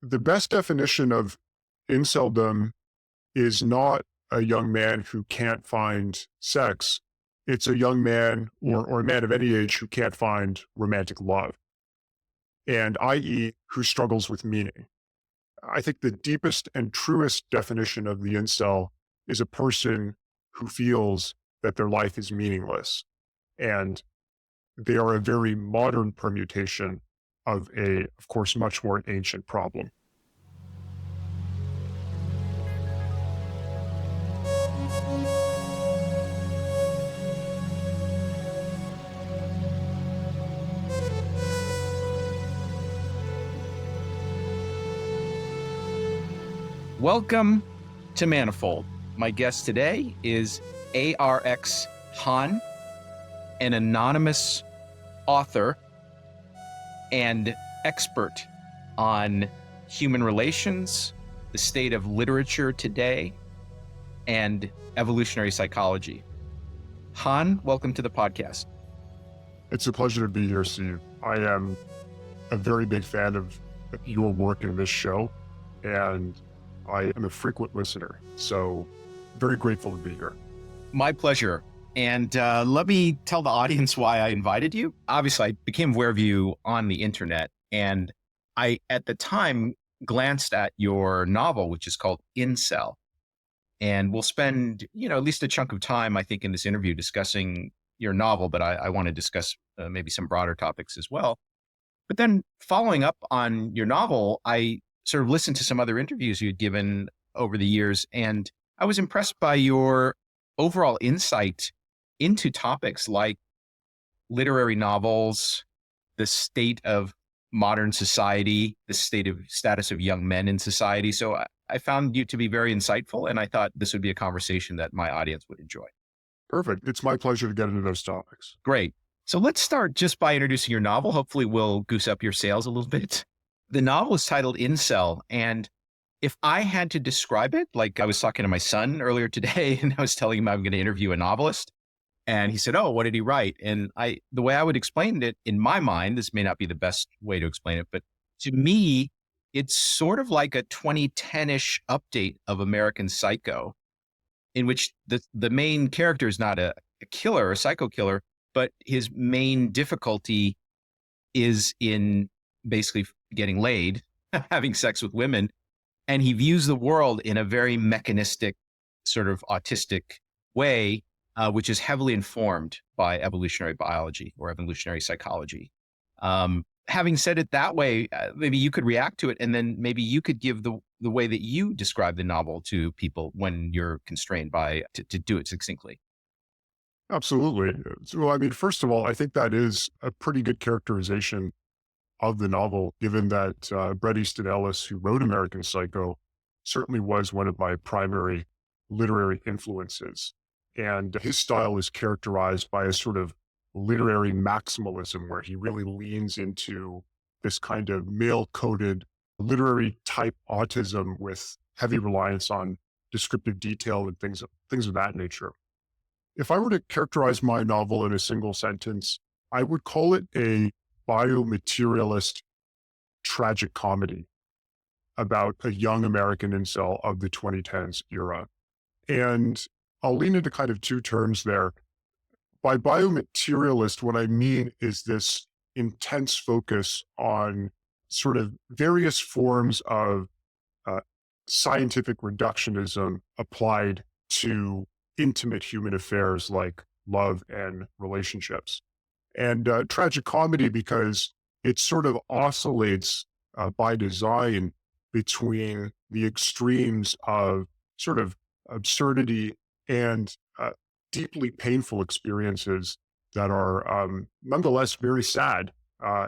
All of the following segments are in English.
the best definition of Inceldom is not a young man who can't find sex. It's a young man or a man of any age who can't find romantic love, and i.e. who struggles with meaning. I think the deepest and truest definition of the incel is a person who feels that their life is meaningless. And they are a very modern permutation of of course, much more ancient problem. Welcome to Manifold. My guest today is ARX-Han, an anonymous author and expert on human relations, the state of literature today, and evolutionary psychology. Han, welcome to the podcast. It's a pleasure to be here, Steve. I am a very big fan of your work in this show, and I am a frequent listener, so very grateful to be here. My pleasure. And let me tell the audience why I invited you. Obviously, I became aware of you on the internet, and I, at the time, glanced at your novel, which is called Incel. And we'll spend, at least a chunk of time, I think, in this interview discussing your novel, but I want to discuss maybe some broader topics as well. But then following up on your novel, I sort of listened to some other interviews you'd given over the years, and I was impressed by your overall insight into topics like literary novels, the state of modern society, the status of young men in society. So I found you to be very insightful, and I thought this would be a conversation that my audience would enjoy. Perfect. It's my pleasure to get into those topics. Great. So let's start just by introducing your novel. Hopefully we'll goose up your sales a little bit. The novel is titled Incel, and if I had to describe it, like I was talking to my son earlier today, and I was telling him I'm going to interview a novelist, and he said, "Oh, what did he write?" And the way I would explain it in my mind, this may not be the best way to explain it, but to me, it's sort of like a 2010-ish update of American Psycho, in which the main character is not a killer, a psycho killer, but his main difficulty is in basically getting laid, having sex with women. And he views the world in a very mechanistic, sort of autistic way, which is heavily informed by evolutionary biology or evolutionary psychology. Having said it that way, maybe you could react to it, and then maybe you could give the way that you describe the novel to people when you're constrained to do it succinctly. Absolutely. So, I mean, first of all, I think that is a pretty good characterization of the novel, given that Bret Easton Ellis, who wrote American Psycho, certainly was one of my primary literary influences. And his style is characterized by a sort of literary maximalism, where he really leans into this kind of male-coded literary type autism with heavy reliance on descriptive detail and things of that nature. If I were to characterize my novel in a single sentence, I would call it a biomaterialist tragic comedy about a young American incel of the 2010s era. And I'll lean into kind of two terms there. By biomaterialist, what I mean is this intense focus on sort of various forms of scientific reductionism applied to intimate human affairs like love and relationships. And tragic comedy because it sort of oscillates by design between the extremes of sort of absurdity and deeply painful experiences that are nonetheless very sad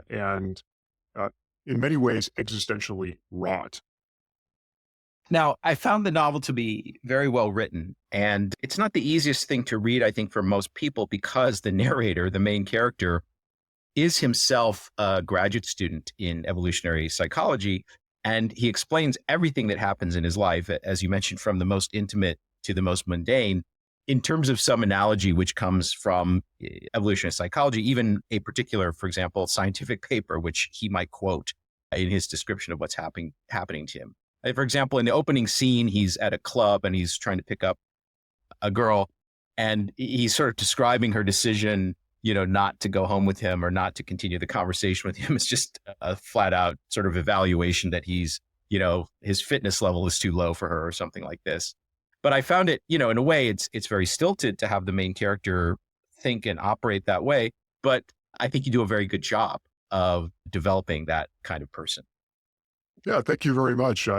and in many ways existentially wrought. Now, I found the novel to be very well written, and it's not the easiest thing to read, I think, for most people, because the narrator, the main character, is himself a graduate student in evolutionary psychology, and he explains everything that happens in his life, as you mentioned, from the most intimate to the most mundane, in terms of some analogy which comes from evolutionary psychology, even a particular, for example, scientific paper, which he might quote in his description of what's happening to him. For example, in the opening scene, he's at a club and he's trying to pick up a girl, and he's sort of describing her decision, not to go home with him or not to continue the conversation with him. It's just a flat out sort of evaluation that he's, his fitness level is too low for her or something like this. But I found it, in a way, it's very stilted to have the main character think and operate that way. But I think you do a very good job of developing that kind of person. Yeah, thank you very much.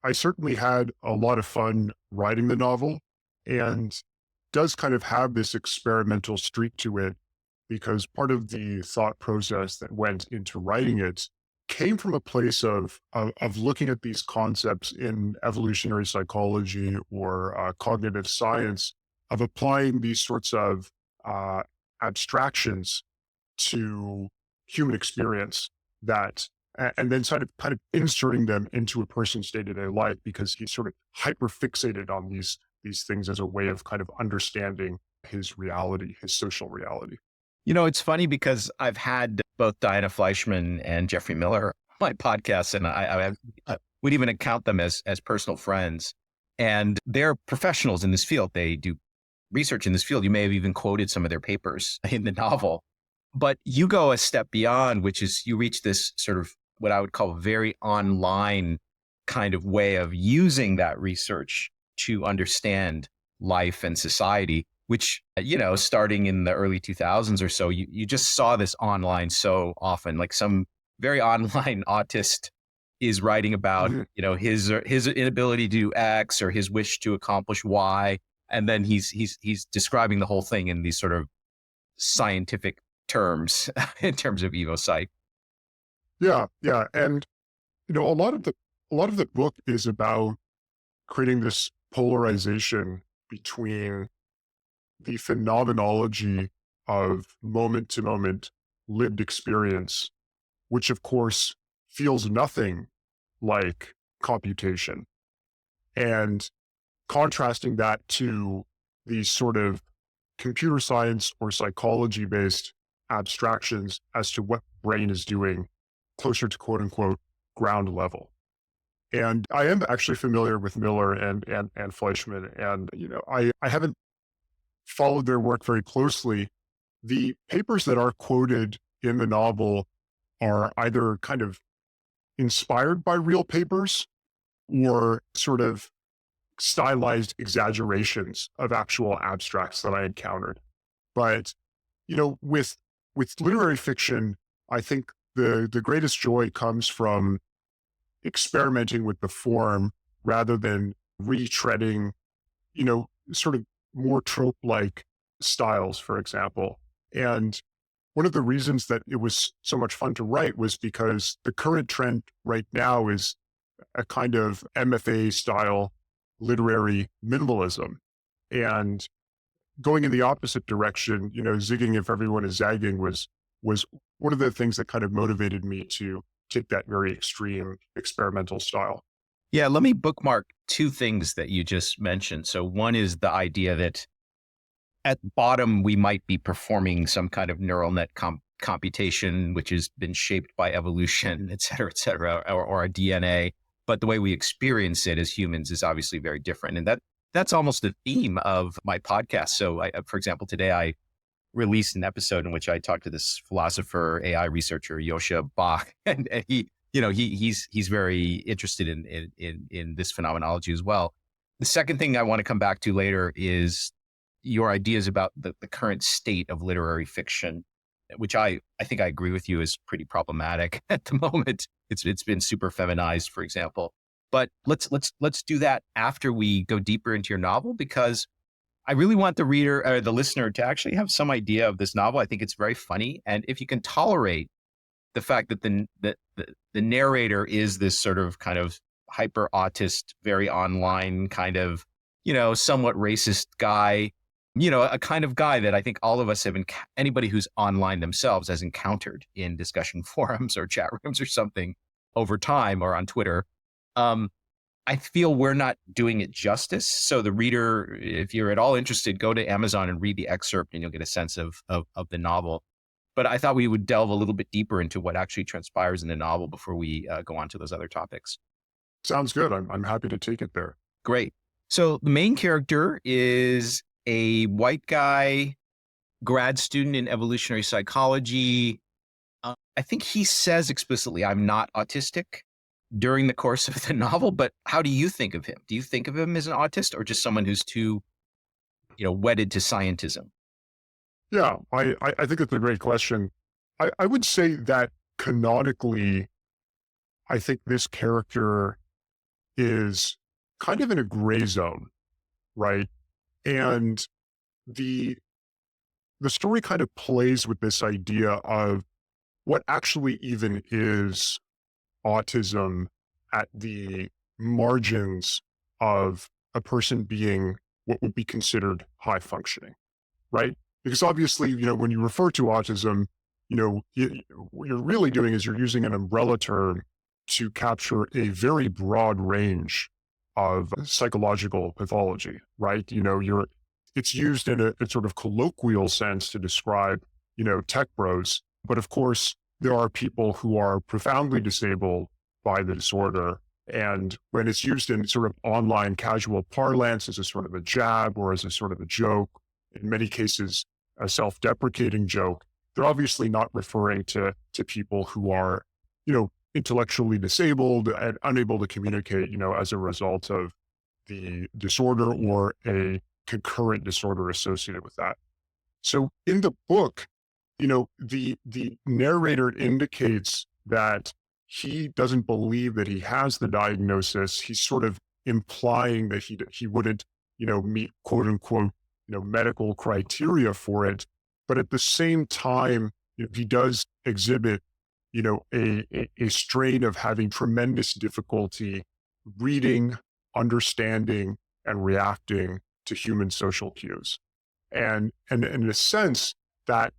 I certainly had a lot of fun writing the novel, and does kind of have this experimental streak to it, because part of the thought process that went into writing it came from a place of looking at these concepts in evolutionary psychology or cognitive science, of applying these sorts of abstractions to human experience, and then kind of inserting them into a person's day-to-day life, because he's sort of hyper fixated on these things as a way of kind of understanding his reality, his social reality. It's funny because I've had both Diana Fleischman and Jeffrey Miller on my podcast, and I would even count them as personal friends. And they're professionals in this field. They do research in this field. You may have even quoted some of their papers in the novel. But you go a step beyond, which is you reach this sort of what I would call very online kind of way of using that research to understand life and society, which, starting in the early 2000s or so, you just saw this online so often. Like some very online autist is writing about, his inability to do X or his wish to accomplish Y. And then he's describing the whole thing in these sort of scientific terms in terms of Evo Psych. Yeah. And, a lot of the book is about creating this polarization between the phenomenology of moment to moment lived experience, which of course feels nothing like computation, and contrasting that to these sort of computer science or psychology based abstractions as to what brain is doing closer to quote unquote ground level. And I am actually familiar with Miller and Fleischman, and I haven't followed their work very closely. The papers that are quoted in the novel are either kind of inspired by real papers or sort of stylized exaggerations of actual abstracts that I encountered. But, with literary fiction, I think the greatest joy comes from experimenting with the form rather than retreading, sort of more trope-like styles, for example. And one of the reasons that it was so much fun to write was because the current trend right now is a kind of MFA style literary minimalism. And going in the opposite direction, zigging if everyone is zagging was one of the things that kind of motivated me to take that very extreme experimental style. Yeah, let me bookmark two things that you just mentioned. So one is the idea that at bottom, we might be performing some kind of neural net computation, which has been shaped by evolution, et cetera, or our DNA. But the way we experience it as humans is obviously very different. And that's almost the theme of my podcast. So for example, today I released an episode in which I talked to this philosopher, AI researcher, Yosha Bach, and he's very interested in this phenomenology as well. The second thing I want to come back to later is your ideas about the current state of literary fiction, which I think I agree with you is pretty problematic at the moment. It's been super feminized, for example. But let's do that after we go deeper into your novel, because I really want the reader or the listener to actually have some idea of this novel. I think it's very funny. And if you can tolerate the fact that the narrator is this sort of kind of hyper autist, very online kind of, somewhat racist guy, a kind of guy that I think all of us have, anybody who's online themselves has encountered in discussion forums or chat rooms or something over time or on Twitter. I feel we're not doing it justice. So the reader, if you're at all interested, go to Amazon and read the excerpt and you'll get a sense of the novel. But I thought we would delve a little bit deeper into what actually transpires in the novel before we go on to those other topics. Sounds good. I'm happy to take it there. Great. So the main character is a white guy, grad student in evolutionary psychology. I think he says explicitly, "I'm not autistic," during the course of the novel. But how do you think of him? Do you think of him as an autist or just someone who's too, wedded to scientism? Yeah, I think it's a great question. I would say that canonically, I think this character is kind of in a gray zone, right? And the story kind of plays with this idea of what actually even is autism at the margins of a person being what would be considered high functioning, right? Because obviously, when you refer to autism, what you're really doing is you're using an umbrella term to capture a very broad range of psychological pathology, right? It's used in a sort of colloquial sense to describe, tech bros. But of course, there are people who are profoundly disabled by the disorder. And when it's used in sort of online casual parlance as a sort of a jab or as a sort of a joke, in many cases, a self-deprecating joke, they're obviously not referring to people who are, intellectually disabled and unable to communicate, as a result of the disorder or a concurrent disorder associated with that. So in the book, the narrator indicates that he doesn't believe that he has the diagnosis. He's sort of implying that he wouldn't, meet quote unquote, medical criteria for it. But at the same time, he does exhibit, a strain of having tremendous difficulty reading, understanding, and reacting to human social cues. And in a sense, that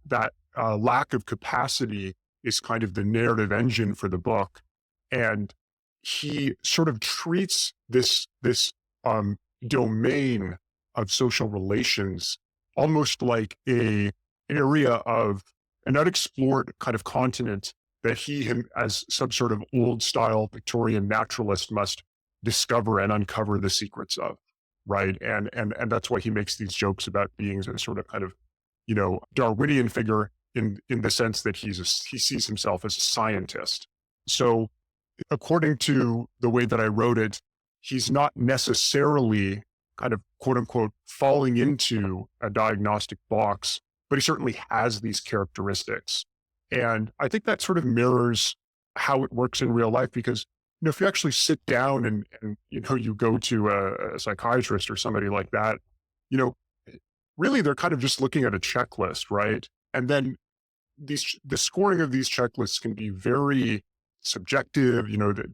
lack of capacity is kind of the narrative engine for the book. And he sort of treats this domain of social relations almost like a area of an unexplored kind of continent that he, as some sort of old style Victorian naturalist, must discover and uncover the secrets of, right? And that's why he makes these jokes about being a sort of kind of, Darwinian figure in the sense that he sees himself as a scientist. So according to the way that I wrote it, he's not necessarily kind of quote unquote falling into a diagnostic box, but he certainly has these characteristics. And I think that sort of mirrors how it works in real life because, if you actually sit down and you go to a psychiatrist or somebody like that, really they're kind of just looking at a checklist, right? And then the scoring of these checklists can be very subjective.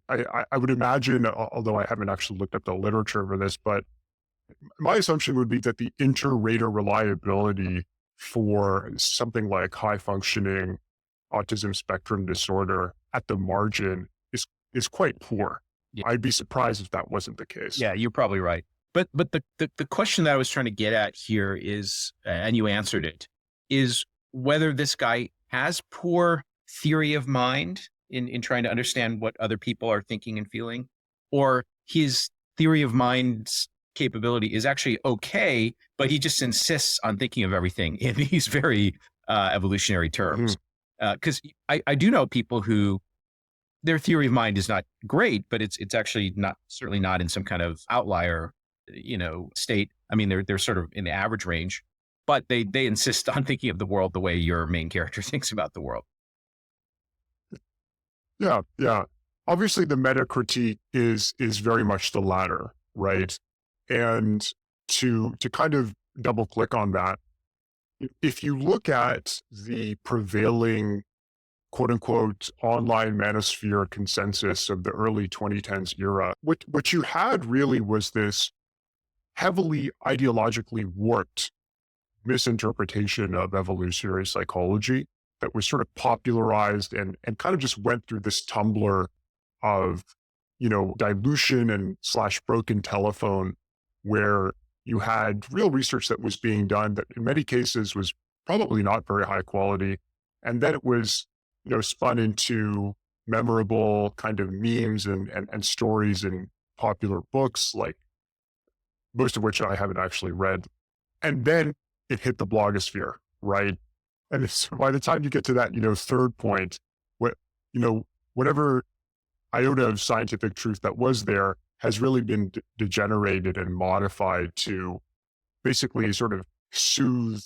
I would imagine, although I haven't actually looked up the literature for this, but my assumption would be that the inter-rater reliability for something like high functioning autism spectrum disorder at the margin is quite poor. Yeah. I'd be surprised if that wasn't the case. Yeah, you're probably right. But the question that I was trying to get at here is, and you answered it, is whether this guy has poor theory of mind in trying to understand what other people are thinking and feeling, or his theory of mind's capability is actually okay, but he just insists on thinking of everything in these very evolutionary terms. Because I do know people who their theory of mind is not great, but it's actually certainly not in some kind of outlier, state. I mean, they're sort of in the average range, but they insist on thinking of the world the way your main character thinks about the world. Yeah. Obviously, the meta critique is very much the latter, right? And to kind of double click on that, if you look at the prevailing quote unquote online manosphere consensus of the early 2010s era, what you had really was this heavily ideologically warped misinterpretation of evolutionary psychology that was sort of popularized and kind of just went through this tumbler of, dilution and / broken telephone, where you had real research that was being done that in many cases was probably not very high quality. And then it was, spun into memorable kind of memes and stories in popular books, like most of which I haven't actually read. And then it hit the blogosphere, right? And by the time you get to that, third point, what, whatever iota of scientific truth that was there has really been degenerated and modified to basically sort of soothe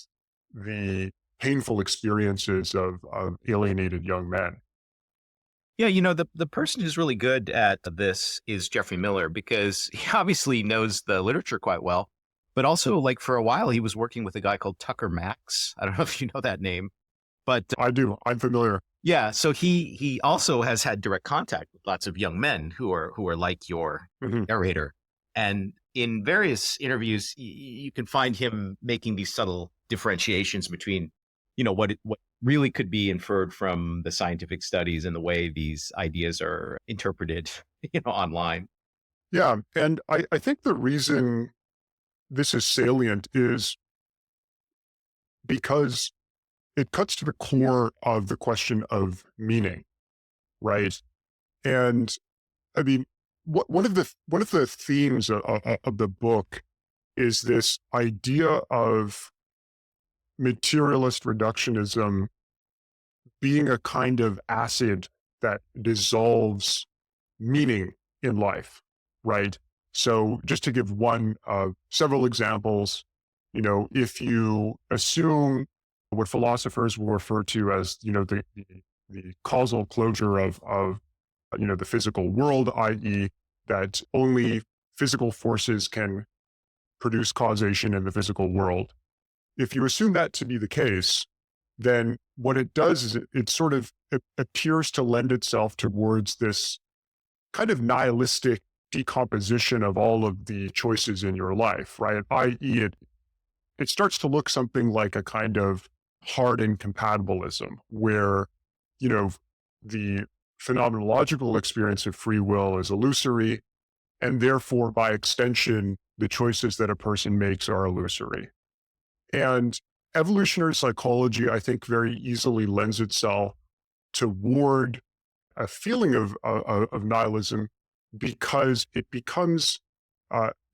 the painful experiences of alienated young men. Yeah, the person who's really good at this is Jeffrey Miller, because he obviously knows the literature quite well, but also like for a while he was working with a guy called Tucker Max. I don't know if you know that name, but I do. I'm familiar. yeah, so he also has had direct contact with lots of young men who are like your Mhm. narrator. And in various interviews, you can find him making these subtle differentiations between, what really could be inferred from the scientific studies and the way these ideas are interpreted, online. Yeah. And I think the reason this is salient is because it cuts to the core of the question of meaning, right? And I mean, one of the themes of the book is this idea of materialist reductionism being a kind of acid that dissolves meaning in life, right? So just to give one of several examples, if you assume what philosophers will refer to as, the causal closure of the physical world, i.e., that only physical forces can produce causation in the physical world. If you assume that to be the case, then what it does is it sort of it appears to lend itself towards this kind of nihilistic decomposition of all of the choices in your life, right? I.e., it starts to look something like a kind of hard incompatibilism where, you know, the phenomenological experience of free will is illusory, and therefore, by extension, the choices that a person makes are illusory. And evolutionary psychology, I think, very easily lends itself toward a feeling of nihilism because it becomes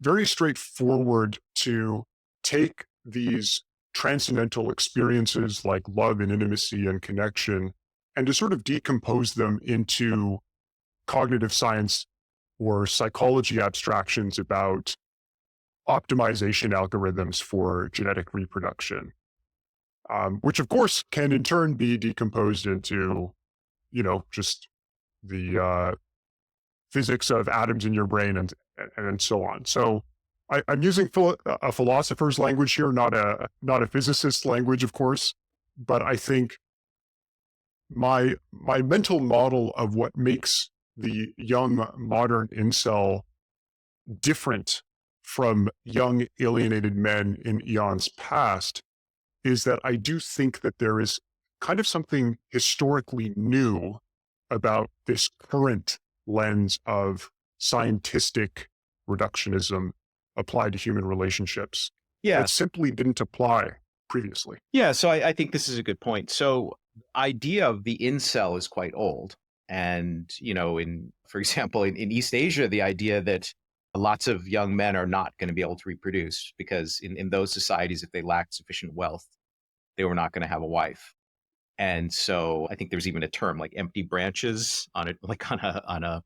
very straightforward to take these transcendental experiences like love and intimacy and connection and to sort of decompose them into cognitive science or psychology abstractions about optimization algorithms for genetic reproduction, which of course can in turn be decomposed into, just the physics of atoms in your brain and so on. So I'm using a philosopher's language here, not a physicist's language, of course, but I think my mental model of what makes the young modern incel different from young alienated men in eons past is that I do think that there is kind of something historically new about this current lens of scientific reductionism applied to human relationships Yeah. that simply didn't apply previously. Yeah. So I think this is a good point. So idea of the incel is quite old. And, for example, in East Asia, the idea that lots of young men are not going to be able to reproduce because in those societies, if they lacked sufficient wealth, they were not going to have a wife. And so I think there's even a term like empty branches on it, like on a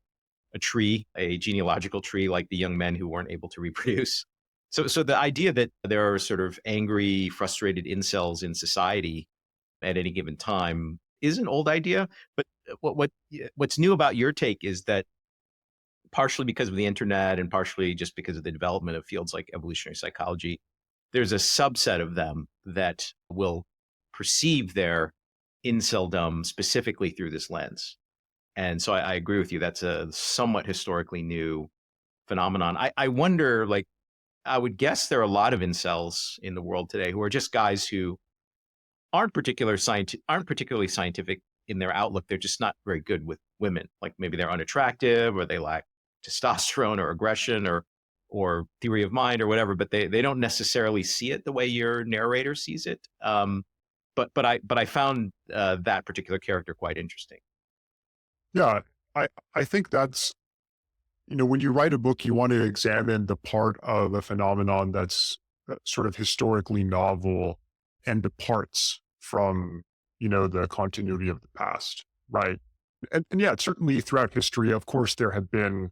tree, a genealogical tree, like the young men who weren't able to reproduce. So the idea that there are sort of angry, frustrated incels in society at any given time is an old idea. But what's new about your take is that partially because of the internet and partially just because of the development of fields like evolutionary psychology, there's a subset of them that will perceive their inceldom specifically through this lens. And so I agree with you. That's a somewhat historically new phenomenon. I wonder, like, I would guess there are a lot of incels in the world today who are just guys who aren't particularly scientific in their outlook. They're just not very good with women. Like maybe they're unattractive or they lack testosterone or aggression or theory of mind or whatever, but they don't necessarily see it the way your narrator sees it. But I found that particular character quite interesting. Yeah, I think that's, when you write a book, you want to examine the part of a phenomenon that's sort of historically novel and departs from, the continuity of the past, right? And yeah, certainly throughout history, of course, there have been,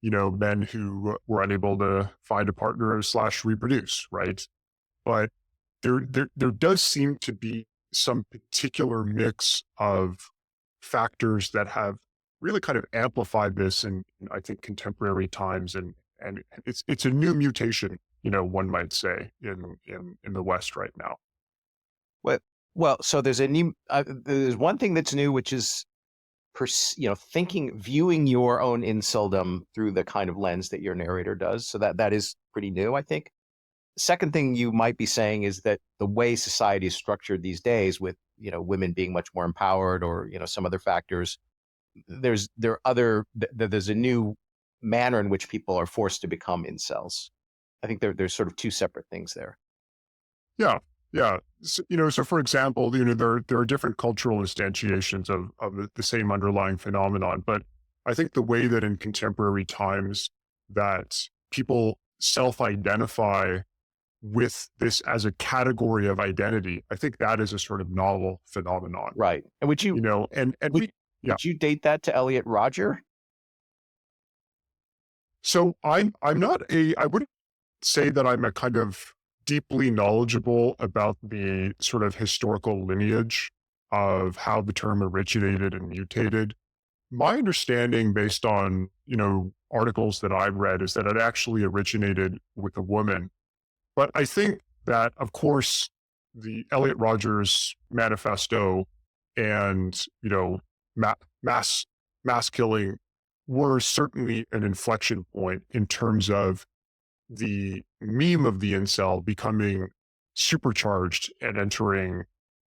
men who were unable to find a partner / reproduce, right? But there does seem to be some particular mix of factors that have really kind of amplified this in I think contemporary times, and it's a new mutation, one might say in the West right now. Well, so there's there's one thing that's new, which is viewing your own inceldom through the kind of lens that your narrator does. So that is pretty new, I think. Second thing you might be saying is that the way society is structured these days, with women being much more empowered, or some other factors, there's a new manner in which people are forced to become incels. I think there's sort of two separate things there. Yeah, yeah. So for example, there are different cultural instantiations of the same underlying phenomenon, but I think the way that in contemporary times that people self-identify with this as a category of identity, I think that is a sort of novel phenomenon. Right. And would you, would you date that to Elliot Rodger? So I wouldn't say that I'm a kind of deeply knowledgeable about the sort of historical lineage of how the term originated and mutated. My understanding, based on, articles that I've read, is that it actually originated with a woman. But I think that, of course, the Elliot Rodgers manifesto and, mass killing were certainly an inflection point in terms of the meme of the incel becoming supercharged and entering,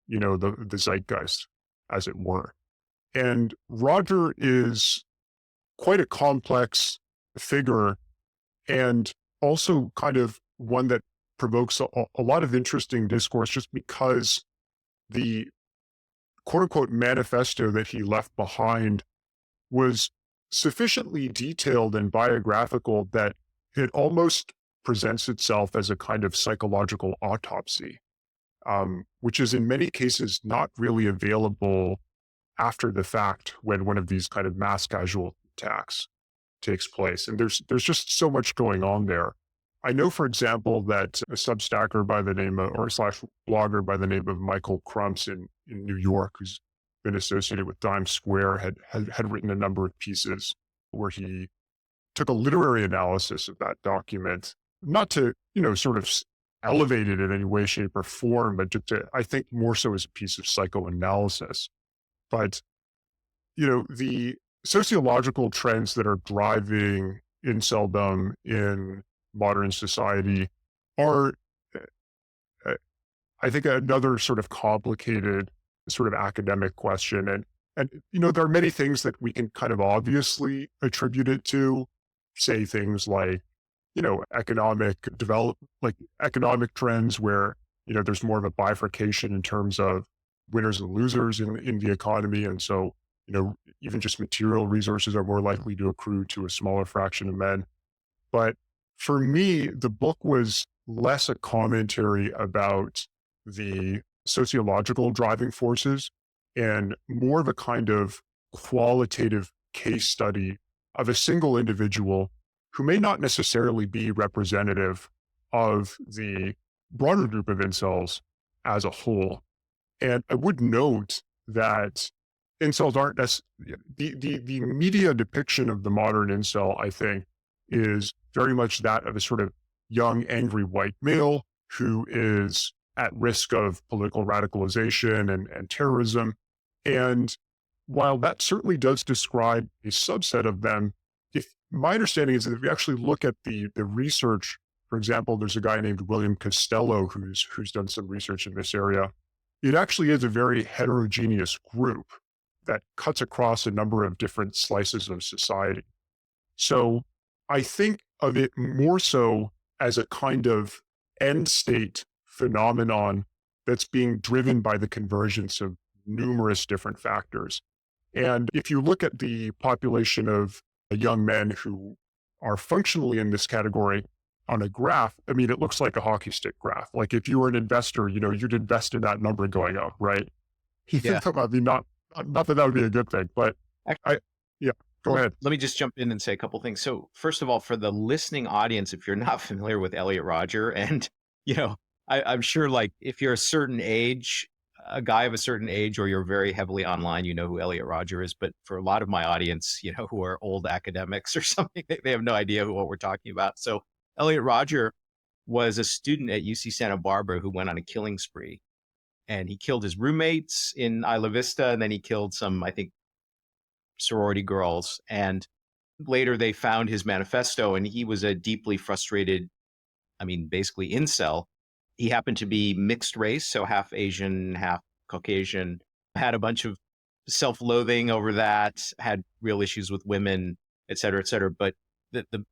the zeitgeist, as it were. And Roger is quite a complex figure, and also kind of one that provokes a lot of interesting discourse, just because the quote unquote manifesto that he left behind was sufficiently detailed and biographical that it almost presents itself as a kind of psychological autopsy, which is in many cases not really available after the fact when one of these kind of mass casualty attacks takes place. And there's just so much going on there. I know, for example, that a Substacker by the name of, or / blogger by the name of Michael Crumps in New York, who's been associated with Dime Square, had written a number of pieces where he took a literary analysis of that document, not to, sort of elevate it in any way, shape, or form, but just to, I think, more so as a piece of psychoanalysis. But, the sociological trends that are driving Inceldom in modern society are, I think, another sort of complicated sort of academic question. And there are many things that we can kind of obviously attribute it to, say things like, economic trends where, there's more of a bifurcation in terms of winners and losers in the economy. And so, even just material resources are more likely to accrue to a smaller fraction of men. But for me, the book was less a commentary about the sociological driving forces and more of a kind of qualitative case study of a single individual who may not necessarily be representative of the broader group of incels as a whole. And I would note that incels aren't the media depiction of the modern incel, I think, is very much that of a sort of young, angry white male who is at risk of political radicalization and terrorism. And while that certainly does describe a subset of them, my understanding is that if you actually look at the research, for example, there's a guy named William Costello who's done some research in this area. It actually is a very heterogeneous group that cuts across a number of different slices of society. So I think of it more so as a kind of end state phenomenon that's being driven by the convergence of numerous different factors. And if you look at the population of young men who are functionally in this category on a graph, I mean, it looks like a hockey stick graph. Like if you were an investor, you'd invest in that number going up, right? Yeah. I mean, not that that would be a good thing, but I, yeah, go ahead. Let me just jump in and say a couple things. So first of all, for the listening audience, if you're not familiar with Elliot Rodger, and I'm sure like if you're a certain age, a guy of a certain age, or you're very heavily online, you know who Elliot Rodger is. But for a lot of my audience, who are old academics or something, they have no idea what we're talking about. So Elliot Rodger was a student at UC Santa Barbara who went on a killing spree, and he killed his roommates in Isla Vista, and then he killed some, I think, sorority girls. And later they found his manifesto, and he was a deeply frustrated, basically incel. He happened to be mixed race, so half Asian, half Caucasian, had a bunch of self-loathing over that, had real issues with women, et cetera, et cetera. But the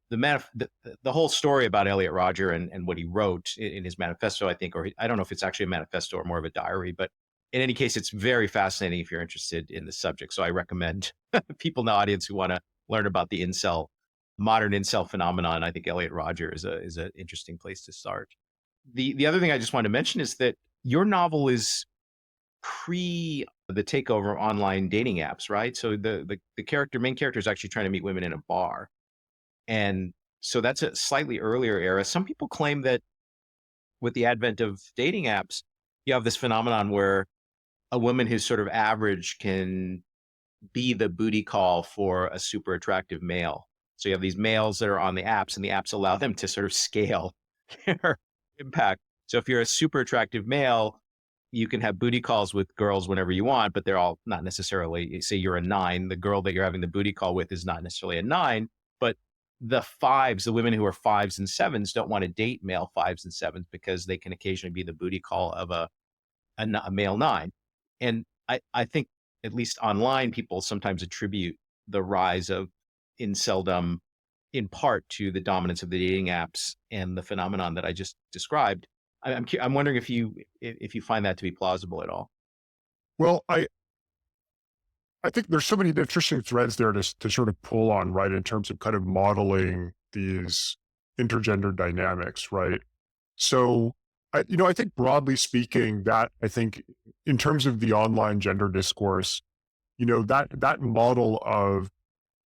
whole story about Elliot Rodger and what he wrote in his manifesto, I think, or I don't know if it's actually a manifesto or more of a diary, but in any case, it's very fascinating if you're interested in the subject. So I recommend people in the audience who want to learn about the modern incel phenomenon. I think Elliot Rodger is an interesting place to start. The other thing I just wanted to mention is that your novel is pre the takeover of online dating apps, right? So the main character is actually trying to meet women in a bar. And so that's a slightly earlier era. Some people claim that with the advent of dating apps, you have this phenomenon where a woman who's sort of average can be the booty call for a super attractive male. So you have these males that are on the apps, and the apps allow them to sort of scale their impact. So if you're a super attractive male, you can have booty calls with girls whenever you want, but they're all not necessarily, say you're a 9, the girl that you're having the booty call with is not necessarily a 9, but the women who are 5s and 7s don't want to date male 5s and 7s because they can occasionally be the booty call of a male 9. And I think, at least online, people sometimes attribute the rise of Inceldom in part to the dominance of the dating apps and the phenomenon that I just described. I'm wondering if you find that to be plausible at all. Well, I think there's so many interesting threads there to sort of pull on, right, in terms of kind of modeling these intergender dynamics, right? So, I think broadly speaking, that I think in terms of the online gender discourse, that model of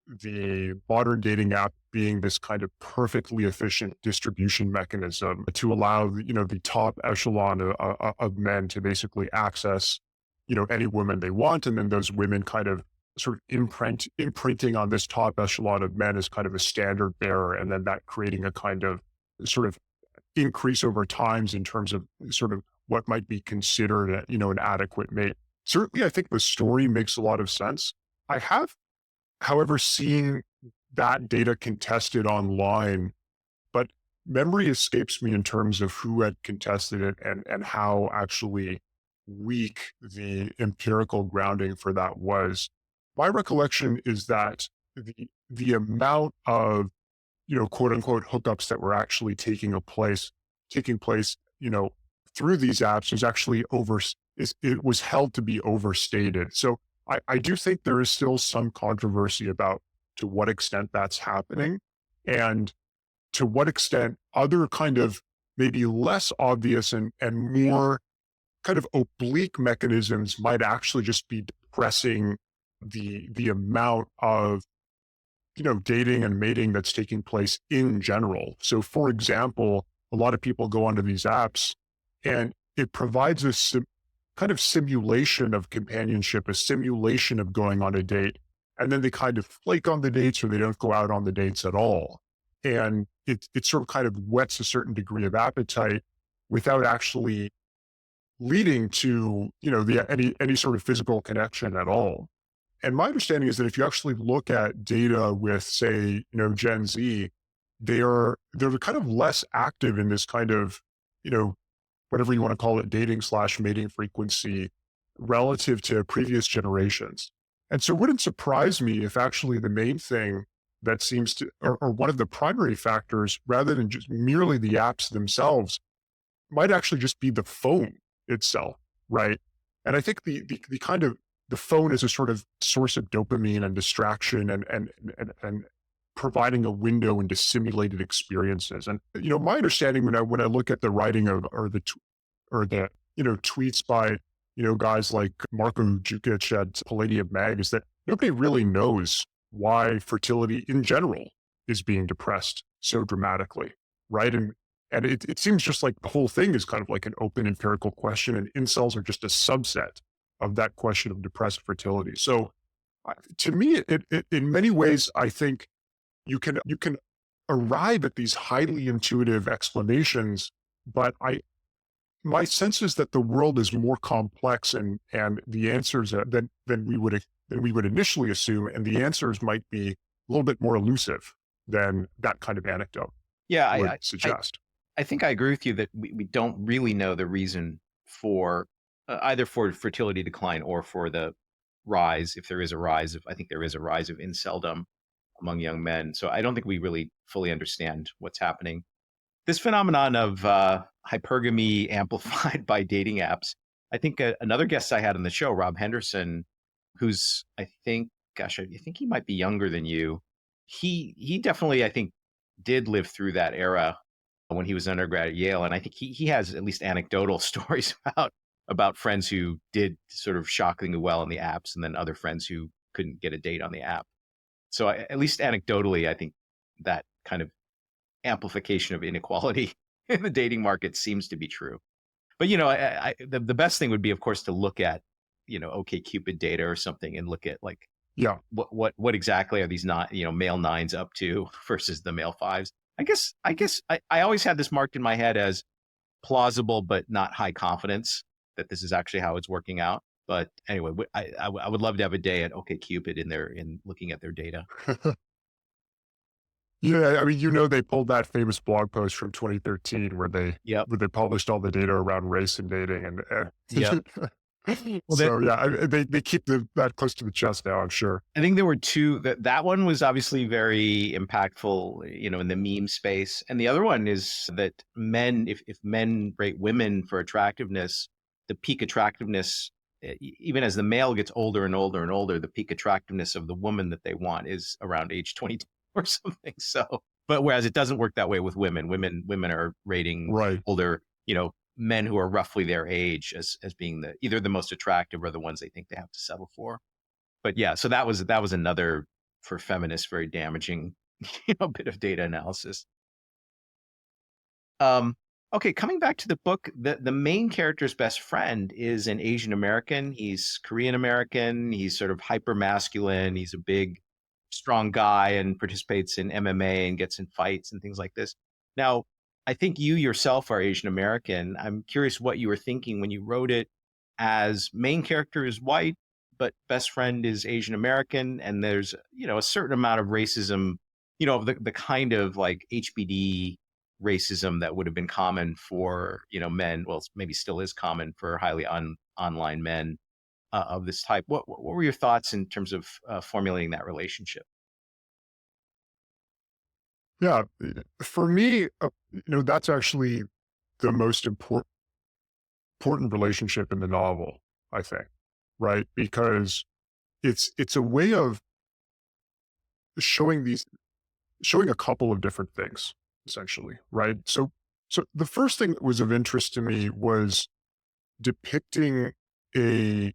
the modern dating app being this kind of perfectly efficient distribution mechanism to allow, the top echelon of men to basically access, any woman they want. And then those women kind of sort of imprinting on this top echelon of men as kind of a standard bearer. And then that creating a kind of sort of increase over times in terms of sort of what might be considered, an adequate mate. Certainly, I think the story makes a lot of sense. I have, however, seen that data contested online, but memory escapes me in terms of who had contested it and how actually weak the empirical grounding for that was. My recollection is that the amount of, quote unquote hookups that were actually taking place, through these apps was actually it was held to be overstated. So I do think there is still some controversy about to what extent that's happening and to what extent other kind of maybe less obvious and more kind of oblique mechanisms might actually just be depressing the amount of, dating and mating that's taking place in general. So for example, a lot of people go onto these apps and it provides a kind of simulation of companionship, a simulation of going on a date. And then they kind of flake on the dates or they don't go out on the dates at all. And it sort of kind of whets a certain degree of appetite without actually leading to, any sort of physical connection at all. And my understanding is that if you actually look at data with, say, Gen Z, they're kind of less active in this kind of, whatever you want to call it, dating/mating frequency relative to previous generations. And so it wouldn't surprise me if actually the main thing that seems to, or one of the primary factors, rather than just merely the apps themselves, might actually just be the phone. itself, right? And I think the kind of the phone is a sort of source of dopamine and distraction and providing a window into simulated experiences. And my understanding when I look at the writing of or the tweets by guys like Marko Jukic at Palladium Mag is that nobody really knows why fertility in general is being depressed so dramatically, right? And it seems just like the whole thing is kind of like an open empirical question, and incels are just a subset of that question of depressed fertility. So to me, it in many ways, I think you can arrive at these highly intuitive explanations, but my sense is that the world is more complex and the answers than we would initially assume, and the answers might be a little bit more elusive than that kind of anecdote Yeah, would suggest. I think I agree with you that we don't really know the reason for either for fertility decline or for the rise, if there is a rise of, I think there is a rise of inceldom among young men. So I don't think we really fully understand what's happening. This phenomenon of hypergamy amplified by dating apps. I think another guest I had on the show, Rob Henderson, who's I think he might be younger than you. He definitely, I think, did live through that era when he was an undergrad at Yale, and I think he has at least anecdotal stories about friends who did sort of shockingly well in the apps, and then other friends who couldn't get a date on the app. So at least anecdotally, I think that kind of amplification of inequality in the dating market seems to be true. But the best thing would be, of course, to look at OkCupid data or something and look at like Yeah. what exactly are these not male nines up to versus the male fives. I guess I always had this marked in my head as plausible but not high confidence that this is actually how it's working out. But anyway, I would love to have a day at OkCupid in looking at their data. Yeah, I mean, they pulled that famous blog post from 2013 where they Yep. published all the data around race and dating, and Yep. Well, so yeah, they keep that close to the chest now, I'm sure. I think there were two. That one was obviously very impactful, in the meme space. And the other one is that men, if men rate women for attractiveness, the peak attractiveness, even as the male gets older and older and older, the peak attractiveness of the woman that they want is around age 22 or something. So, but whereas it doesn't work that way with women, women are rating Right. older, men who are roughly their age as being either the most attractive or the ones they think they have to settle for. But yeah, so that was another, for feminists, very damaging, bit of data analysis. Okay, coming back to the book, the main character's best friend is an Asian American. He's Korean American. He's sort of hyper masculine. He's a big, strong guy and participates in MMA and gets in fights and things like this. Now, I think you yourself are Asian American. I'm curious what you were thinking when you wrote it, as main character is white, but best friend is Asian American, and there's a certain amount of racism, the kind of like HBD racism that would have been common for men. Well, maybe still is common for highly online men of this type. What were your thoughts in terms of formulating that relationship? Yeah, for me, that's actually the most important relationship in the novel, I think, right? Because it's a way of showing a couple of different things, essentially, right? So the first thing that was of interest to me was depicting a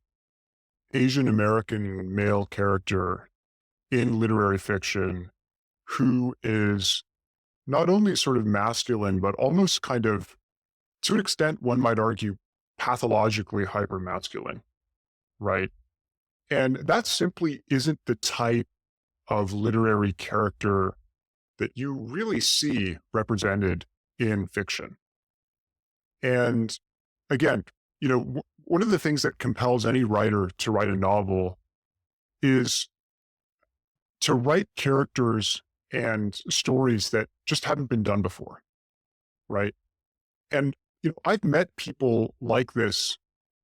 Asian American male character in literary fiction who is not only sort of masculine, but almost kind of, to an extent, one might argue, pathologically hypermasculine, right? And that simply isn't the type of literary character that you really see represented in fiction. And again, one of the things that compels any writer to write a novel is to write characters and stories that just haven't been done before, right? And I've met people like this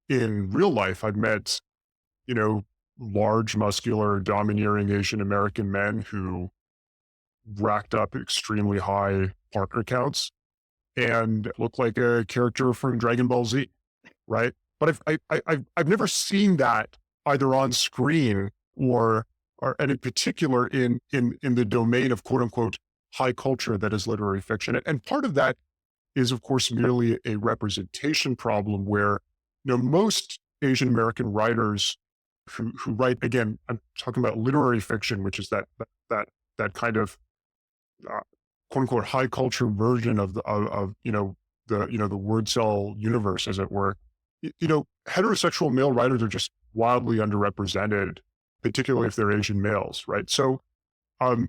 in real life. I've met, large, muscular, domineering Asian American men who racked up extremely high partner counts and look like a character from Dragon Ball Z, right? But I've never seen that either on screen or and in particular in the domain of quote unquote high culture that is literary fiction. And part of that is of course merely a representation problem where, most Asian American writers who write, again, I'm talking about literary fiction, which is that kind of uh, quote unquote high culture version of the word cell universe, as it were. Heterosexual male writers are just wildly underrepresented, particularly if they're Asian males, right? So, um,